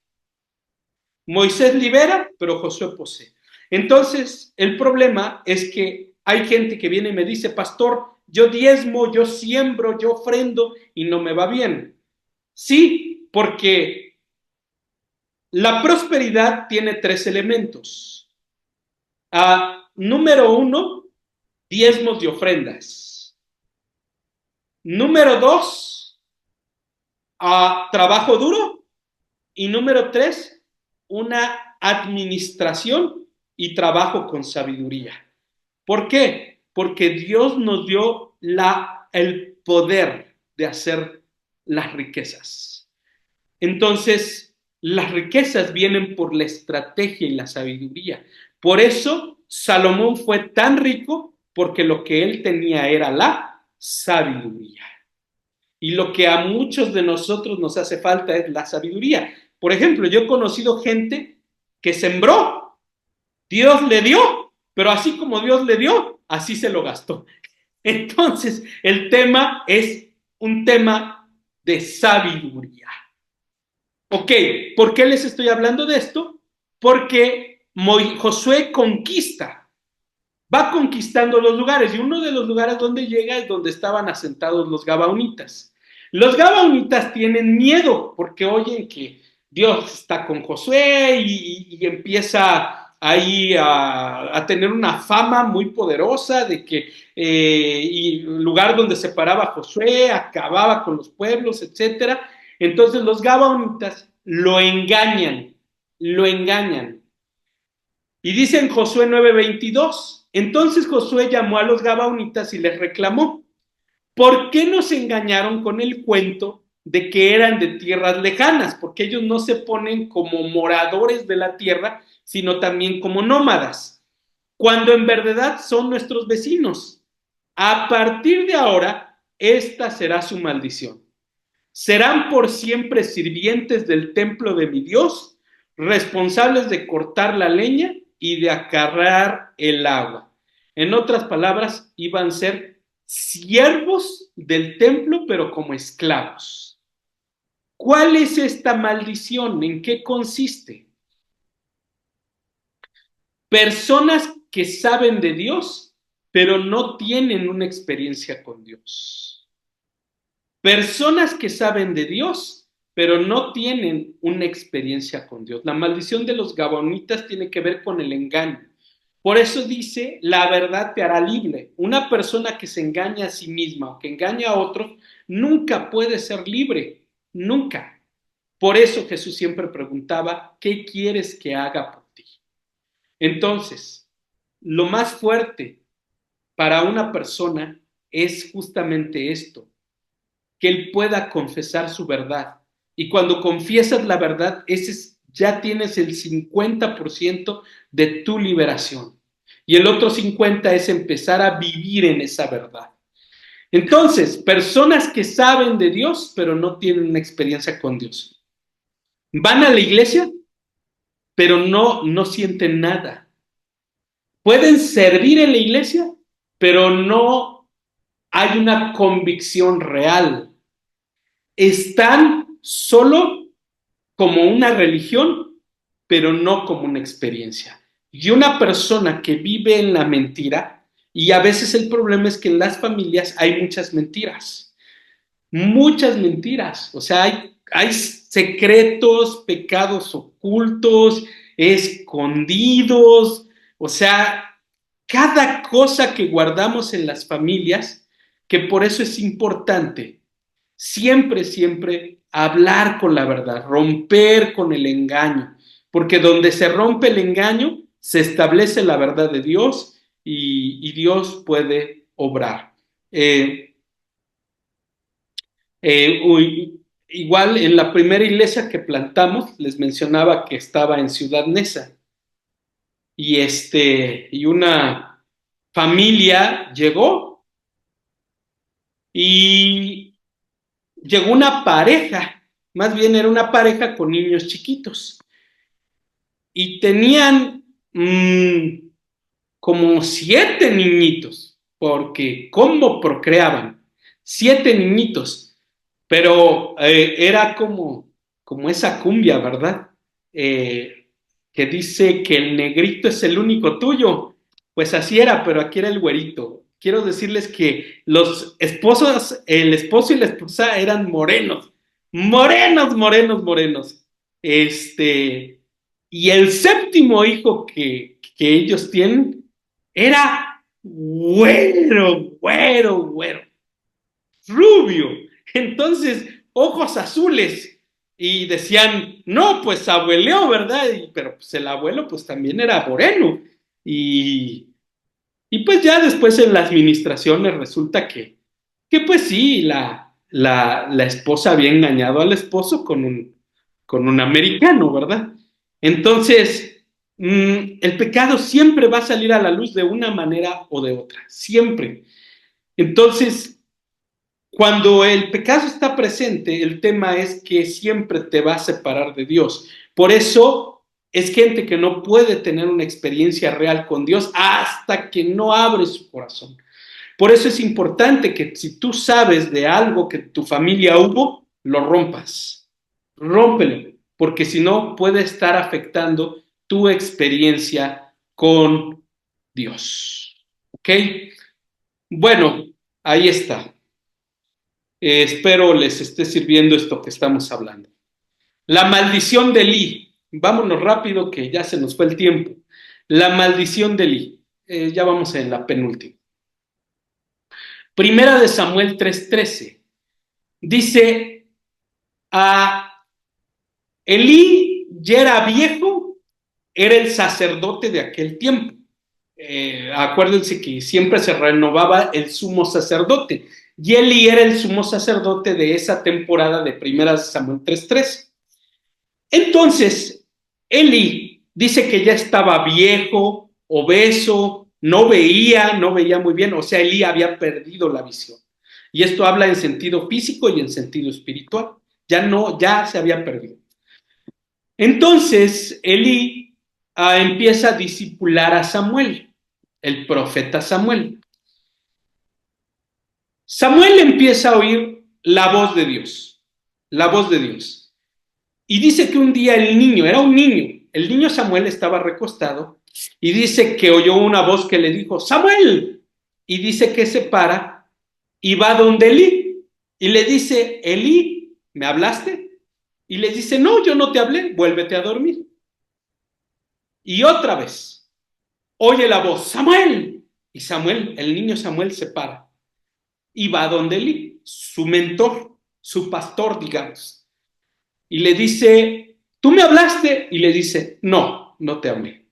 Moisés libera, pero Josué posee. Entonces, el problema es que hay gente que viene y me dice, pastor, yo diezmo, yo siembro, yo ofrendo y no me va bien. Sí, porque la prosperidad tiene tres elementos. Número uno, diezmos y ofrendas. Número dos, trabajo duro. Y número tres, una administración y trabajo con sabiduría. ¿Por qué? Porque Dios nos dio el poder de hacer las riquezas. Entonces, las riquezas vienen por la estrategia y la sabiduría. Por eso, Salomón fue tan rico porque lo que él tenía era la sabiduría. Y lo que a muchos de nosotros nos hace falta es la sabiduría. Por ejemplo, yo he conocido gente que sembró, Dios le dio, pero así como Dios le dio, así se lo gastó. Entonces, el tema es un tema de sabiduría. Ok, ¿por qué les estoy hablando de esto? Porque Josué conquista, va conquistando los lugares, y uno de los lugares donde llega es donde estaban asentados los gabaonitas. Los gabaonitas tienen miedo porque oyen que Dios está con Josué y empieza ahí a tener una fama muy poderosa de que y el lugar donde se paraba Josué acababa con los pueblos, etcétera. Entonces los gabaonitas lo engañan. Y dice en Josué 9:22, entonces Josué llamó a los gabaonitas y les reclamó, ¿por qué nos engañaron con el cuento de que eran de tierras lejanas? Porque ellos no se ponen como moradores de la tierra, sino también como nómadas, cuando en verdad son nuestros vecinos. A partir de ahora, esta será su maldición. Serán por siempre sirvientes del templo de mi Dios, responsables de cortar la leña y de acarrear el agua. En otras palabras, iban a ser siervos del templo, pero como esclavos. ¿Cuál es esta maldición? ¿En qué consiste? Personas que saben de Dios, pero no tienen una experiencia con Dios. Personas que saben de Dios, pero no tienen una experiencia con Dios. La maldición de los gabonitas tiene que ver con el engaño. Por eso dice, la verdad te hará libre. Una persona que se engaña a sí misma o que engaña a otros, nunca puede ser libre, nunca. Por eso Jesús siempre preguntaba, ¿qué quieres que haga por ti? Entonces, lo más fuerte para una persona es justamente esto, que él pueda confesar su verdad. Y cuando confiesas la verdad, ya tienes el 50% de tu liberación. Y el otro 50% es empezar a vivir en esa verdad. Entonces, personas que saben de Dios, pero no tienen una experiencia con Dios. Van a la iglesia, pero no sienten nada. Pueden servir en la iglesia, pero no hay una convicción real. Están solo como una religión, pero no como una experiencia. Y una persona que vive en la mentira, y a veces el problema es que en las familias hay muchas mentiras, o sea, hay secretos, pecados ocultos, escondidos, o sea, cada cosa que guardamos en las familias, que por eso es importante siempre hablar con la verdad, romper con el engaño, porque donde se rompe el engaño, se establece la verdad de Dios y Dios puede obrar. Igual en la primera iglesia que plantamos, les mencionaba que estaba en Ciudad Neza y una familia llegó y llegó una pareja, más bien era una pareja con niños chiquitos y tenían como 7 niñitos, porque cómo procreaban, 7 niñitos, pero era como esa cumbia, ¿verdad? que dice que el negrito es el único tuyo. Pues así era, pero aquí era el güerito. Quiero decirles que los esposos, el esposo y la esposa eran morenos, morenos, morenos, morenos. Y el séptimo hijo que ellos tienen era güero, güero, güero, rubio. Entonces, ojos azules. Y decían, no, pues abueleó, ¿verdad? Pero pues el abuelo pues también era moreno. Y, y pues ya después en las administraciones resulta que pues sí, la esposa había engañado al esposo con un americano, ¿verdad? Entonces, el pecado siempre va a salir a la luz de una manera o de otra, siempre. Entonces, cuando el pecado está presente, el tema es que siempre te va a separar de Dios. Por eso es gente que no puede tener una experiencia real con Dios hasta que no abre su corazón. Por eso es importante que si tú sabes de algo que tu familia hubo, lo rompas. Rómpelo, porque si no puede estar afectando tu experiencia con Dios. ¿Ok? Bueno, ahí está. Espero les esté sirviendo esto que estamos hablando. La maldición de Elí. Vámonos rápido que ya se nos fue el tiempo. La maldición de Elí. Ya vamos en la penúltima. Primera de Samuel 3:13. Dice, a Elí ya era viejo, era el sacerdote de aquel tiempo. Acuérdense que siempre se renovaba el sumo sacerdote. Y Elí era el sumo sacerdote de esa temporada de Primera de Samuel 3:13. Entonces, Eli dice que ya estaba viejo, obeso, no veía muy bien, o sea, Eli había perdido la visión. Y esto habla en sentido físico y en sentido espiritual. Ya no, ya se había perdido. Entonces, Eli empieza a discipular a Samuel, el profeta Samuel. Samuel empieza a oír la voz de Dios, la voz de Dios. Y dice que un día el niño, era un niño, el niño Samuel estaba recostado y dice que oyó una voz que le dijo, Samuel. Y dice que se para y va donde Elí y le dice, Elí, ¿me hablaste? Y le dice, no, yo no te hablé, vuélvete a dormir. Y otra vez, oye la voz, Samuel. Y Samuel, el niño Samuel se para y va donde Elí, su mentor, su pastor, digamos. Y le dice, ¿tú me hablaste? Y le dice, no, no te hablé.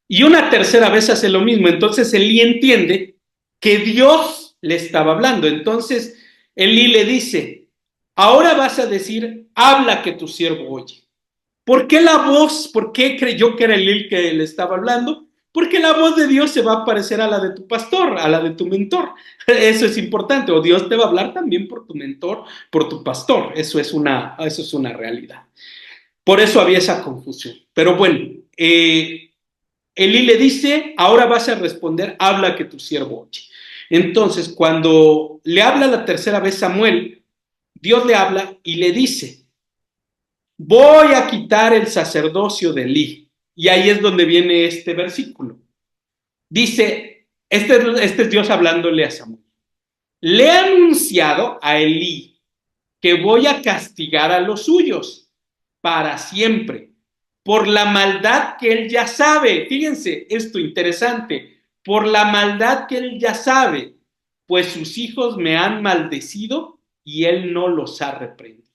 Y una tercera vez hace lo mismo. Entonces Elí entiende que Dios le estaba hablando. Entonces Elí le dice, ahora vas a decir, habla que tu siervo oye. ¿Por qué la voz? ¿Por qué creyó que era Elí que le estaba hablando? Porque la voz de Dios se va a parecer a la de tu pastor, a la de tu mentor. Eso es importante. O Dios te va a hablar también por tu mentor, por tu pastor. Eso es una realidad. Por eso había esa confusión. Pero bueno, Elí le dice, ahora vas a responder, habla que tu siervo oye. Entonces, cuando le habla la tercera vez Samuel, Dios le habla y le dice, voy a quitar el sacerdocio de Elí. Y ahí es donde viene este versículo. Dice, este es Dios hablándole a Samuel. Le he anunciado a Elí que voy a castigar a los suyos para siempre por la maldad que él ya sabe. Fíjense esto interesante, por la maldad que él ya sabe, pues sus hijos me han maldecido y él no los ha reprendido.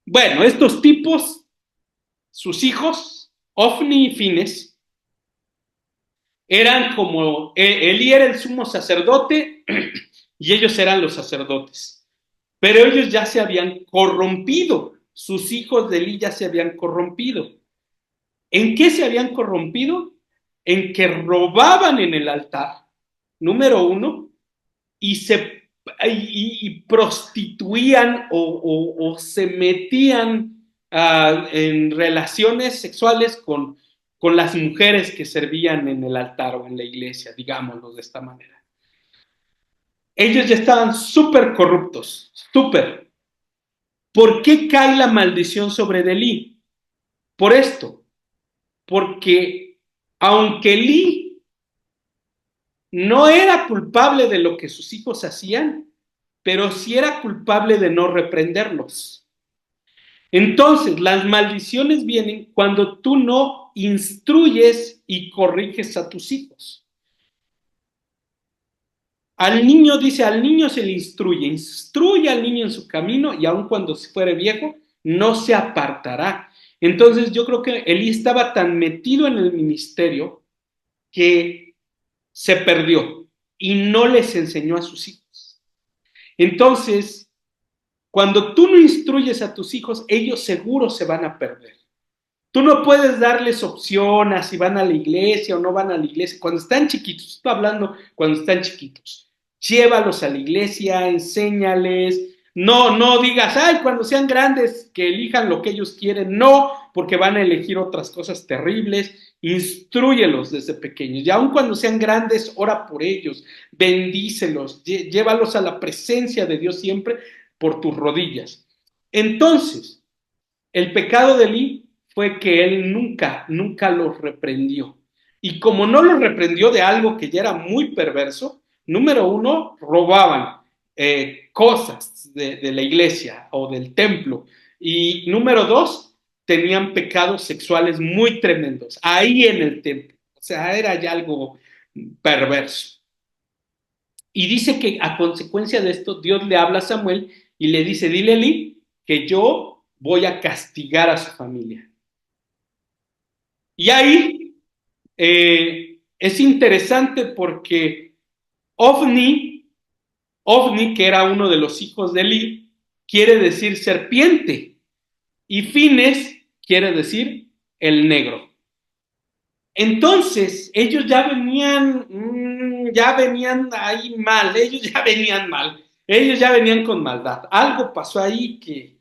Bueno, estos tipos, sus hijos, Ofni y Fines, eran como, Elí era el sumo sacerdote y ellos eran los sacerdotes. Pero ellos ya se habían corrompido, sus hijos de Elí ya se habían corrompido. ¿En qué se habían corrompido? En que robaban en el altar, número uno, y prostituían o se metían en relaciones sexuales con las mujeres que servían en el altar o en la iglesia, digámoslo de esta manera. Ellos ya estaban súper corruptos, súper. ¿Por qué cae la maldición sobre Elí? por esto, porque aunque Elí no era culpable de lo que sus hijos hacían, pero sí era culpable de no reprenderlos. Entonces, las maldiciones vienen cuando tú no instruyes y corriges a tus hijos. Al niño, dice, al niño se le instruye al niño en su camino y aun cuando fuere viejo, no se apartará. Entonces yo creo que Elí estaba tan metido en el ministerio que se perdió y no les enseñó a sus hijos. Entonces, cuando tú no instruyes a tus hijos, ellos seguro se van a perder. Tú no puedes darles opción a si van a la iglesia o no van a la iglesia. Cuando están chiquitos, estoy hablando cuando están chiquitos. Llévalos a la iglesia, enséñales. No, no digas, ay, cuando sean grandes que elijan lo que ellos quieren. No, porque van a elegir otras cosas terribles. Instrúyelos desde pequeños. Y aun cuando sean grandes, ora por ellos. Bendícelos. Llévalos a la presencia de Dios siempre por tus rodillas. Entonces, el pecado de Elí fue que él nunca los reprendió. Y como no los reprendió de algo que ya era muy perverso, número uno, robaban cosas de la iglesia o del templo. Y número dos, tenían pecados sexuales muy tremendos, ahí en el templo. O sea, era ya algo perverso. Y dice que a consecuencia de esto, Dios le habla a Samuel y le dice, dile a Elí que yo voy a castigar a su familia. Y ahí es interesante porque Ofni, que era uno de los hijos de Elí, quiere decir serpiente y Fines quiere decir el negro. Entonces, ellos ya venían ahí mal, ellos ya venían con maldad. Algo pasó ahí que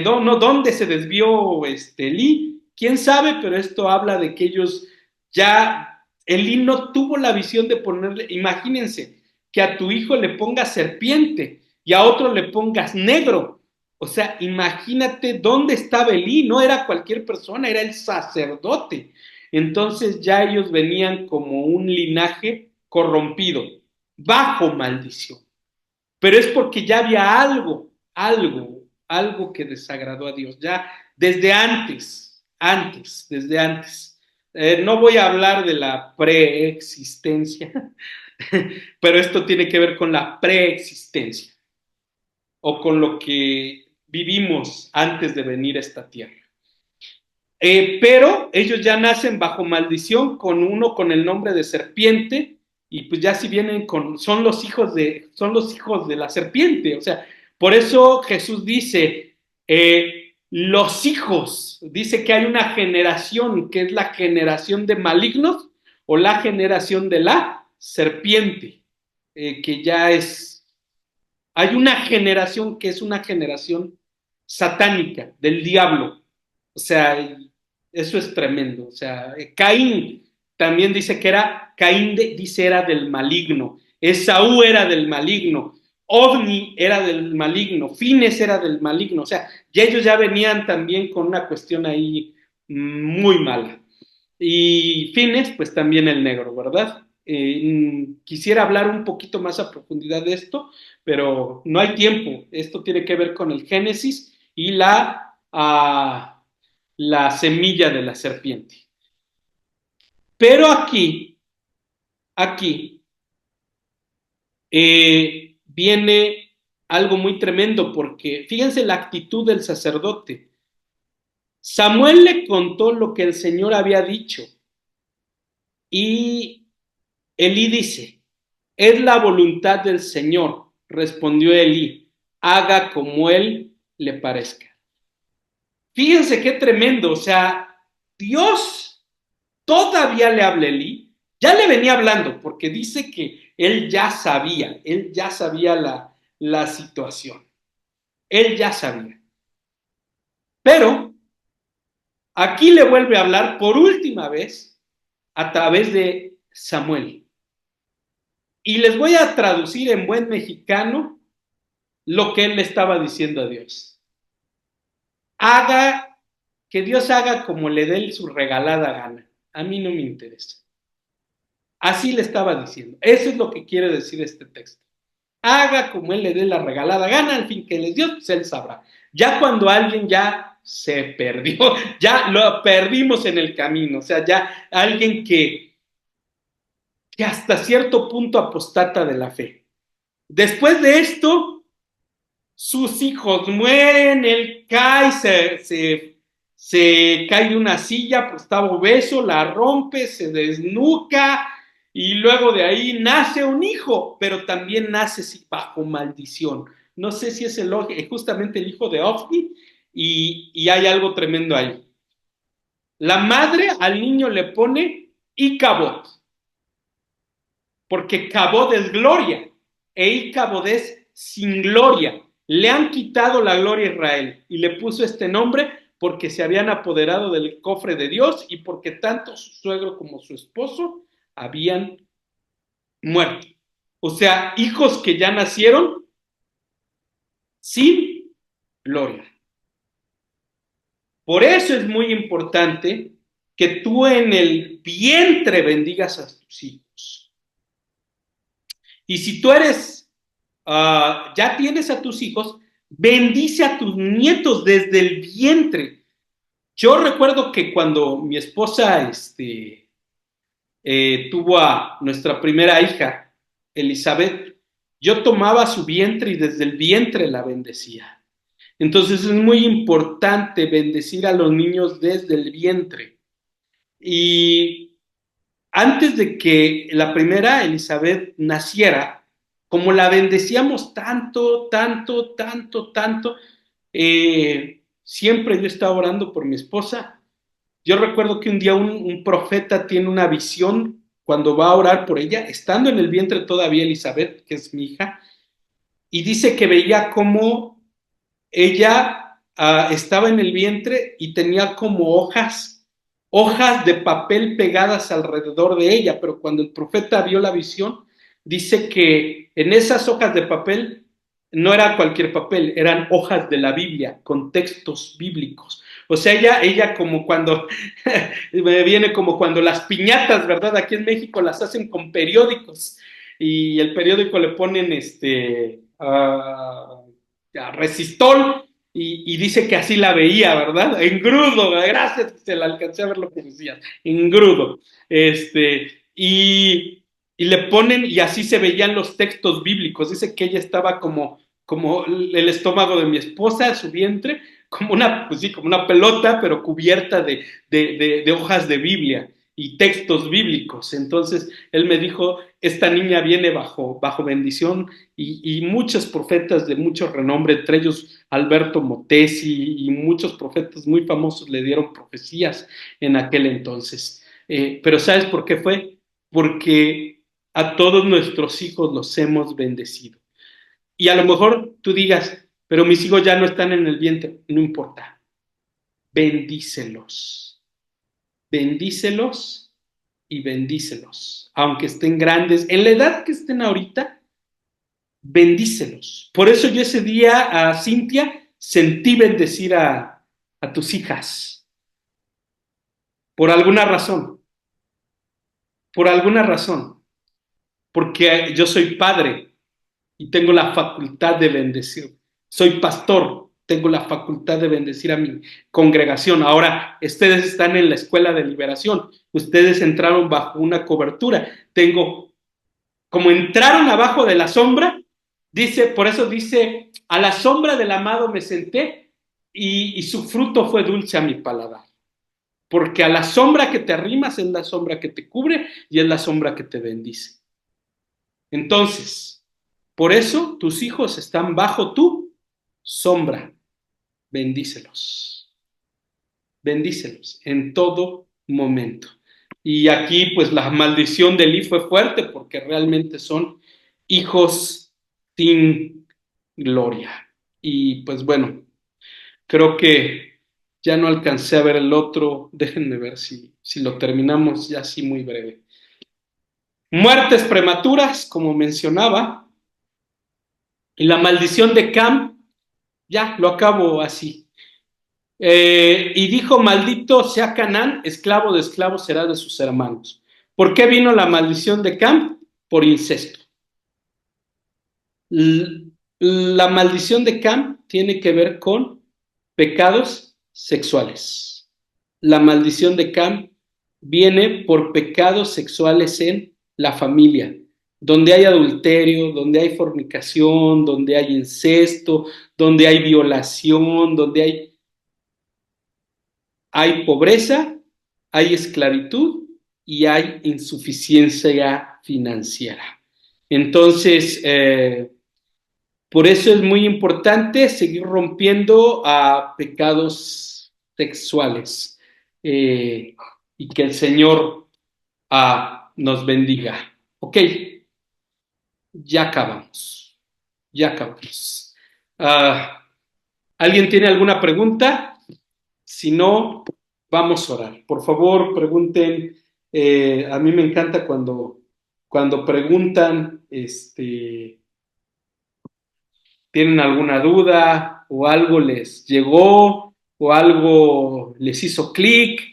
no, ¿dónde se desvió Elí? ¿Quién sabe? Pero esto habla de que ellos ya, Elí no tuvo la visión de ponerle, imagínense, que a tu hijo le pongas serpiente y a otro le pongas negro. O sea, imagínate dónde estaba Elí, no era cualquier persona, era el sacerdote. Entonces ya ellos venían como un linaje corrompido, bajo maldición. Pero es porque ya había algo que desagradó a Dios, ya desde desde antes. No voy a hablar de la preexistencia, pero esto tiene que ver con la preexistencia o con lo que vivimos antes de venir a esta tierra. Pero ellos ya nacen bajo maldición con uno con el nombre de serpiente y pues ya si vienen con son los hijos de la serpiente, o sea, por eso Jesús dice los hijos, dice que hay una generación que es la generación de malignos o la generación de la serpiente, que ya es, hay una generación que es una generación satánica del diablo, o sea, eso es tremendo. O sea, Caín también dice que era, dice era del maligno, Esaú era del maligno, Ovni era del maligno, Fines era del maligno. O sea, y ellos ya venían también con una cuestión ahí muy mala. Y Fines, pues también el negro, ¿verdad? Quisiera hablar un poquito más a profundidad de esto, pero no hay tiempo. Esto tiene que ver con el Génesis y la semilla de la serpiente. Pero aquí viene algo muy tremendo porque fíjense la actitud del sacerdote. Samuel le contó lo que el Señor había dicho y Elí dice, es la voluntad del Señor, respondió Elí, haga como él le parezca. Fíjense qué tremendo, o sea, Dios todavía le habla a Elí, ya le venía hablando, porque dice que él ya sabía la situación, él ya sabía. Pero aquí le vuelve a hablar por última vez a través de Samuel. Y les voy a traducir en buen mexicano lo que él le estaba diciendo a Dios. Haga que Dios haga como le dé su regalada gana. A mí no me interesa. Así le estaba diciendo. Eso es lo que quiere decir este texto. Haga como él le dé la regalada gana, al fin que les dio, pues él sabrá. Ya cuando alguien ya se perdió, ya lo perdimos en el camino, o sea, ya alguien que hasta cierto punto apostata de la fe. Después de esto, sus hijos mueren, él cae, se cae de una silla, pues estaba obeso, la rompe, se desnuca y luego de ahí nace un hijo, pero también nace bajo maldición. No sé si es justamente el hijo de Ofni y hay algo tremendo ahí. La madre al niño le pone Icabod, porque Cabod es gloria e Icabod es sin gloria. Le han quitado la gloria a Israel y le puso este nombre porque se habían apoderado del cofre de Dios y porque tanto su suegro como su esposo habían muerto. O sea, hijos que ya nacieron sin gloria. Por eso es muy importante que tú en el vientre bendigas a tus hijos. Y si tú ya tienes a tus hijos, bendice a tus nietos desde el vientre. Yo recuerdo que cuando mi esposa tuvo a nuestra primera hija, Elizabeth, yo tomaba su vientre y desde el vientre la bendecía. Entonces es muy importante bendecir a los niños desde el vientre. Y antes de que la primera Elizabeth naciera, como la bendecíamos tanto, tanto, tanto, tanto, siempre yo estaba orando por mi esposa. Yo recuerdo que un día un profeta tiene una visión cuando va a orar por ella, estando en el vientre todavía Elizabeth, que es mi hija, y dice que veía cómo ella estaba en el vientre y tenía como hojas de papel pegadas alrededor de ella, pero cuando el profeta vio la visión, dice que en esas hojas de papel no era cualquier papel, eran hojas de la Biblia, con textos bíblicos. O sea, ella como cuando, me viene como cuando las piñatas, ¿verdad? Aquí en México las hacen con periódicos y el periódico le ponen resistol y dice que así la veía, ¿verdad? Engrudo, gracias, se la alcancé a ver lo que decías, engrudo. Y le ponen, y así se veían los textos bíblicos. Dice que ella estaba como el estómago de mi esposa, su vientre, pues sí, como una pelota, pero cubierta de hojas de Biblia y textos bíblicos. Entonces él me dijo, esta niña viene bajo bendición y muchos profetas de mucho renombre, entre ellos Alberto Motesi y muchos profetas muy famosos le dieron profecías en aquel entonces. Pero ¿sabes por qué fue? Porque a todos nuestros hijos los hemos bendecido. Y a lo mejor tú digas, pero mis hijos ya no están en el vientre, no importa, bendícelos, bendícelos y bendícelos, aunque estén grandes, en la edad que estén ahorita, bendícelos. Por eso yo ese día a Cintia sentí bendecir a tus hijas, por alguna razón, porque yo soy padre y tengo la facultad de bendecir. Soy pastor, tengo la facultad de bendecir a mi congregación. Ahora, ustedes están en la escuela de liberación, ustedes entraron bajo una cobertura. Como entraron abajo de la sombra, por eso dice, a la sombra del amado me senté y su fruto fue dulce a mi paladar. Porque a la sombra que te arrimas es la sombra que te cubre y es la sombra que te bendice. Entonces, por eso tus hijos están bajo tu sombra. Bendícelos. Bendícelos en todo momento. Y aquí, pues, la maldición de Eli fue fuerte porque realmente son hijos sin gloria. Y pues bueno, creo que ya no alcancé a ver el otro. Déjenme ver si lo terminamos ya así muy breve. Muertes prematuras, como mencionaba, y la maldición de Cam, ya lo acabo así. Y dijo, maldito sea Canaán, esclavo de esclavos será de sus hermanos. ¿Por qué vino la maldición de Cam? Por incesto. La maldición de Cam tiene que ver con pecados sexuales. La maldición de Cam viene por pecados sexuales en la familia, donde hay adulterio, donde hay fornicación, donde hay incesto, donde hay violación, donde hay pobreza, hay esclavitud y hay insuficiencia financiera. Entonces, por eso es muy importante seguir rompiendo a pecados sexuales, eh, y que el Señor nos bendiga. Ok, ya acabamos. Ya acabamos. ¿Alguien tiene alguna pregunta? Si no, vamos a orar. Por favor, pregunten. A mí me encanta cuando preguntan, tienen alguna duda o algo les llegó o algo les hizo clic.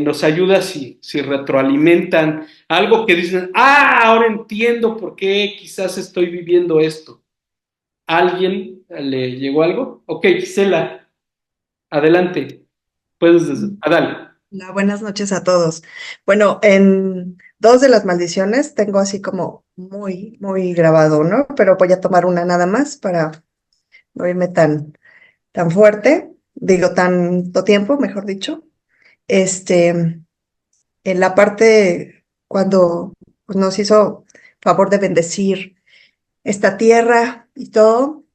Nos ayuda si retroalimentan algo que dicen, ahora entiendo por qué quizás estoy viviendo esto. ¿Alguien le llegó algo? Ok, Gisela, adelante. Puedes, dale. Hola, buenas noches a todos. Bueno, en dos de las maldiciones tengo así como muy, muy grabado, ¿no? Pero voy a tomar una nada más para no irme tan fuerte, digo, tanto tiempo, mejor dicho. En la parte cuando pues, nos hizo favor de bendecir esta tierra y todo,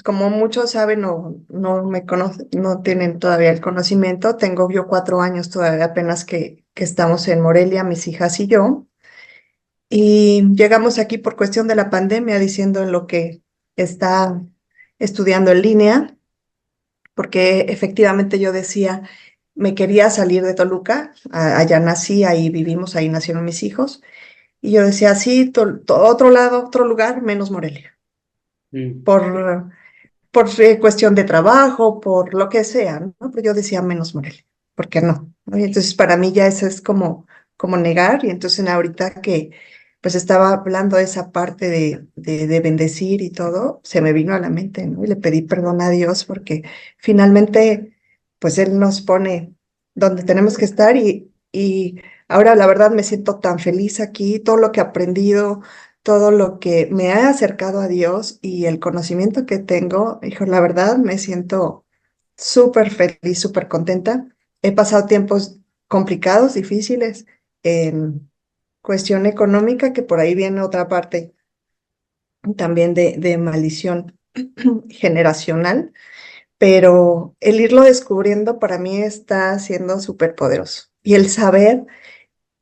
como muchos saben o no me conocen, no tienen todavía el conocimiento, tengo yo 4 años todavía apenas que estamos en Morelia, mis hijas y yo, y llegamos aquí por cuestión de la pandemia, diciendo en lo que está estudiando en línea, porque efectivamente yo decía, me quería salir de Toluca, allá nací, ahí vivimos, ahí nacieron mis hijos, y yo decía, sí, otro lado, otro lugar, menos Morelia, Mm. por cuestión de trabajo, por lo que sea, ¿no? Pero yo decía menos Morelia, ¿por qué no? ¿No? Y entonces para mí ya eso es como negar, y entonces ahorita que pues estaba hablando de esa parte de bendecir y todo, se me vino a la mente, ¿no? Y le pedí perdón a Dios porque finalmente pues Él nos pone donde tenemos que estar y ahora la verdad me siento tan feliz aquí, todo lo que he aprendido, todo lo que me ha acercado a Dios y el conocimiento que tengo, hijo, la verdad me siento súper feliz, súper contenta. He pasado tiempos complicados, difíciles, en cuestión económica, que por ahí viene otra parte también de maldición generacional, pero el irlo descubriendo para mí está siendo súper poderoso. Y el saber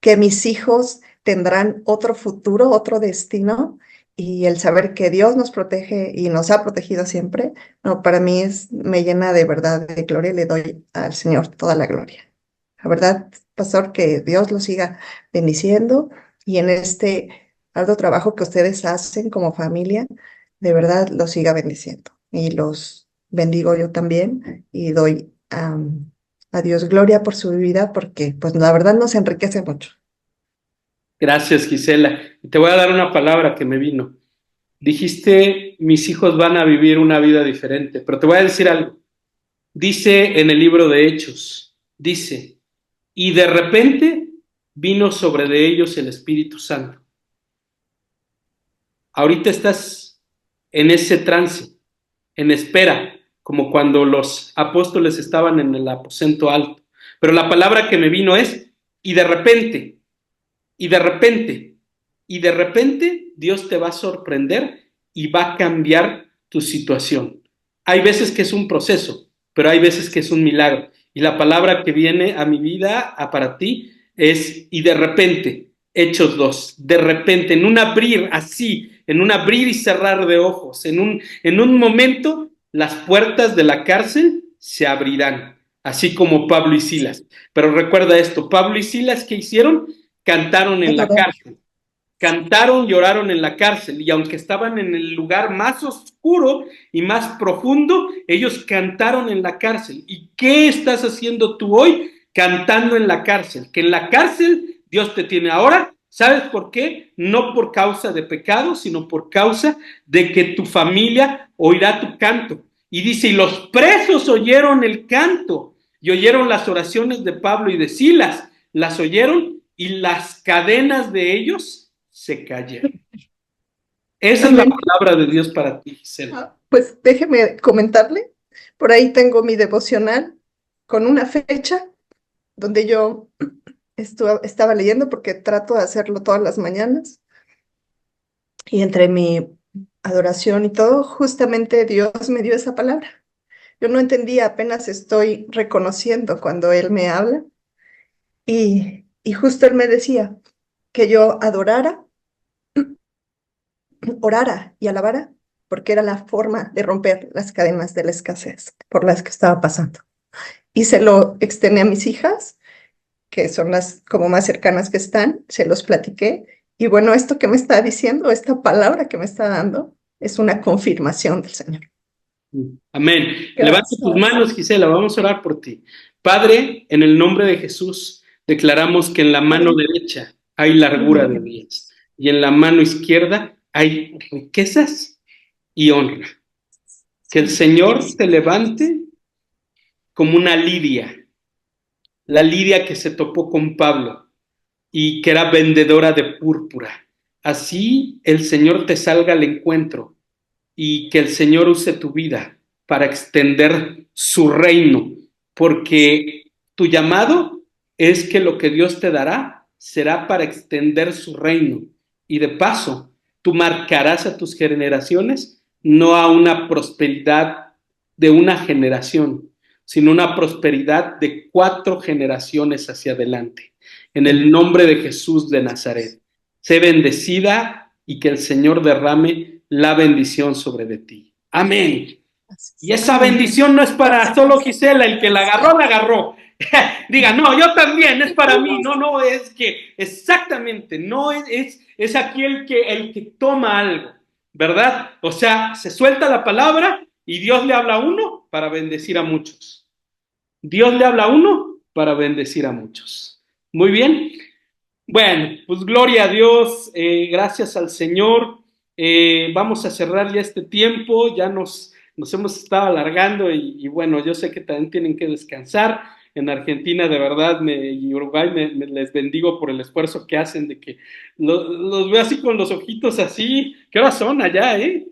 que mis hijos tendrán otro futuro, otro destino, y el saber que Dios nos protege y nos ha protegido siempre, no, para mí me llena de verdad de gloria y le doy al Señor toda la gloria. La verdad, pastor, que Dios los siga bendiciendo y en este arduo trabajo que ustedes hacen como familia, de verdad los siga bendiciendo. Y los bendigo yo también y doy a Dios gloria por su vida porque pues la verdad nos enriquece mucho. Gracias, Gisela. Te voy a dar una palabra que me vino. Dijiste, mis hijos van a vivir una vida diferente, pero te voy a decir algo. Dice en el libro de Hechos, dice, y de repente vino sobre de ellos el Espíritu Santo. Ahorita estás en ese trance, en espera, como cuando los apóstoles estaban en el aposento alto. Pero la palabra que me vino es, y de repente, y de repente, y de repente Dios te va a sorprender y va a cambiar tu situación. Hay veces que es un proceso, pero hay veces que es un milagro. Y la palabra que viene a mi vida, para ti, es y de repente, Hechos 2, de repente, en un abrir así, en un abrir y cerrar de ojos, en un momento, las puertas de la cárcel se abrirán, así como Pablo y Silas. Pero recuerda esto, Pablo y Silas, ¿qué hicieron? Cantaron en la Adorar. cárcel. cantaron y oraron en la cárcel, y aunque estaban en el lugar más oscuro y más profundo, ellos cantaron en la cárcel. ¿Y qué estás haciendo tú hoy? Cantando en la cárcel. Que en la cárcel Dios te tiene ahora. ¿Sabes por qué? No por causa de pecado, sino por causa de que tu familia oirá tu canto. Y dice, y los presos oyeron el canto y oyeron las oraciones de Pablo y de Silas, las oyeron y las cadenas de ellos se cayeron. Esa Amén. es la palabra de Dios para ti, Gisela. Pues déjeme comentarle, por ahí tengo mi devocional con una fecha donde yo estaba leyendo porque trato de hacerlo todas las mañanas y entre mi adoración y todo, justamente Dios me dio esa palabra. Yo no entendía, apenas estoy reconociendo cuando Él me habla y justo Él me decía que yo adorara, orara y alabara porque era la forma de romper las cadenas de la escasez por las que estaba pasando. Y se lo extendí a mis hijas, que son las como más cercanas que están, se los platiqué. Y bueno, esto que me está diciendo, esta palabra que me está dando, es una confirmación del Señor. Amén. Levanta Gracias. tus manos, Gisela, vamos a orar por ti. Padre, en el nombre de Jesús, declaramos que en la mano derecha hay largura de días y en la mano izquierda hay riquezas y honra. Que el Señor te levante como una lidia, la lidia que se topó con Pablo y que era vendedora de púrpura. Así el Señor te salga al encuentro y que el Señor use tu vida para extender su reino, porque tu llamado es que lo que Dios te dará será para extender su reino. Y de paso, tú marcarás a tus generaciones no a una prosperidad de una generación, sino una prosperidad de 4 generaciones hacia adelante. En el nombre de Jesús de Nazaret, sé bendecida y que el Señor derrame la bendición sobre de ti. Amén. Y esa bendición no es para solo Gisela, el que la agarró. Diga, no, yo también, es para mí. No, es que exactamente, no es aquí el que toma algo, ¿verdad? O sea, se suelta la palabra y Dios le habla a uno para bendecir a muchos. Dios le habla a uno para bendecir a muchos. Muy bien. Bueno, pues gloria a Dios, gracias al Señor. Vamos a cerrar ya este tiempo, ya nos hemos estado alargando y bueno, yo sé que también tienen que descansar. En Argentina, de verdad, y Uruguay, les bendigo por el esfuerzo que hacen de que los veo así con los ojitos así. ¿Qué horas son allá, eh?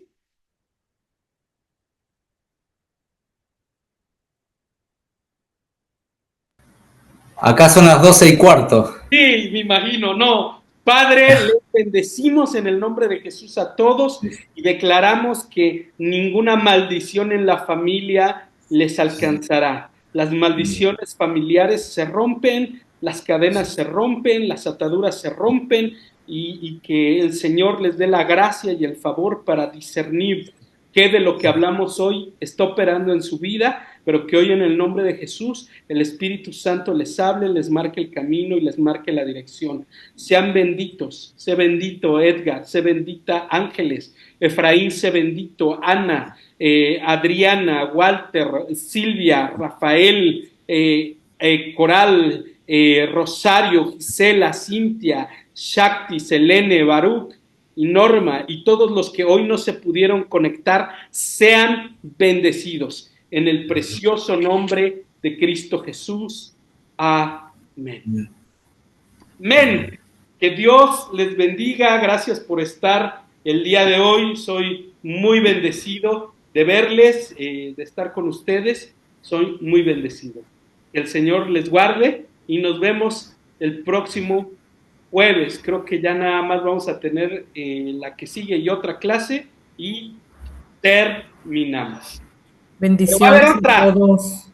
Acá son las 12:15. Sí, me imagino, no. Padre, les bendecimos en el nombre de Jesús a todos y declaramos que ninguna maldición en la familia les alcanzará. Las maldiciones familiares se rompen, las cadenas se rompen, las ataduras se rompen y que el Señor les dé la gracia y el favor para discernir qué de lo que hablamos hoy está operando en su vida, pero que hoy en el nombre de Jesús el Espíritu Santo les hable, les marque el camino y les marque la dirección. Sean benditos, sé bendito Edgar, sé bendita Ángeles, Efraín, sé bendito Ana, Adriana, Walter, Silvia, Rafael, Coral, Rosario, Gisela, Cintia, Shakti, Selene, Baruch y Norma y todos los que hoy no se pudieron conectar sean bendecidos en el precioso nombre de Cristo Jesús. Amén. Amén. Que Dios les bendiga. Gracias por estar el día de hoy. Soy muy bendecido de verles, de estar con ustedes. Soy muy bendecido. Que el Señor les guarde y nos vemos el próximo jueves. Creo que ya nada más vamos a tener la que sigue y otra clase y terminamos. Bendiciones a todos.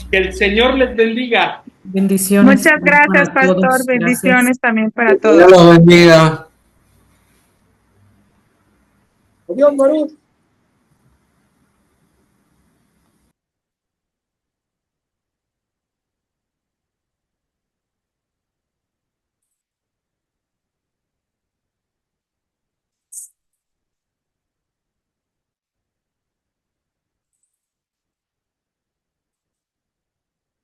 Que el Señor les bendiga. Bendiciones. Muchas gracias, pastor. Todos. Bendiciones Gracias. también para todos. Dios los bendiga. Adiós, Baruch.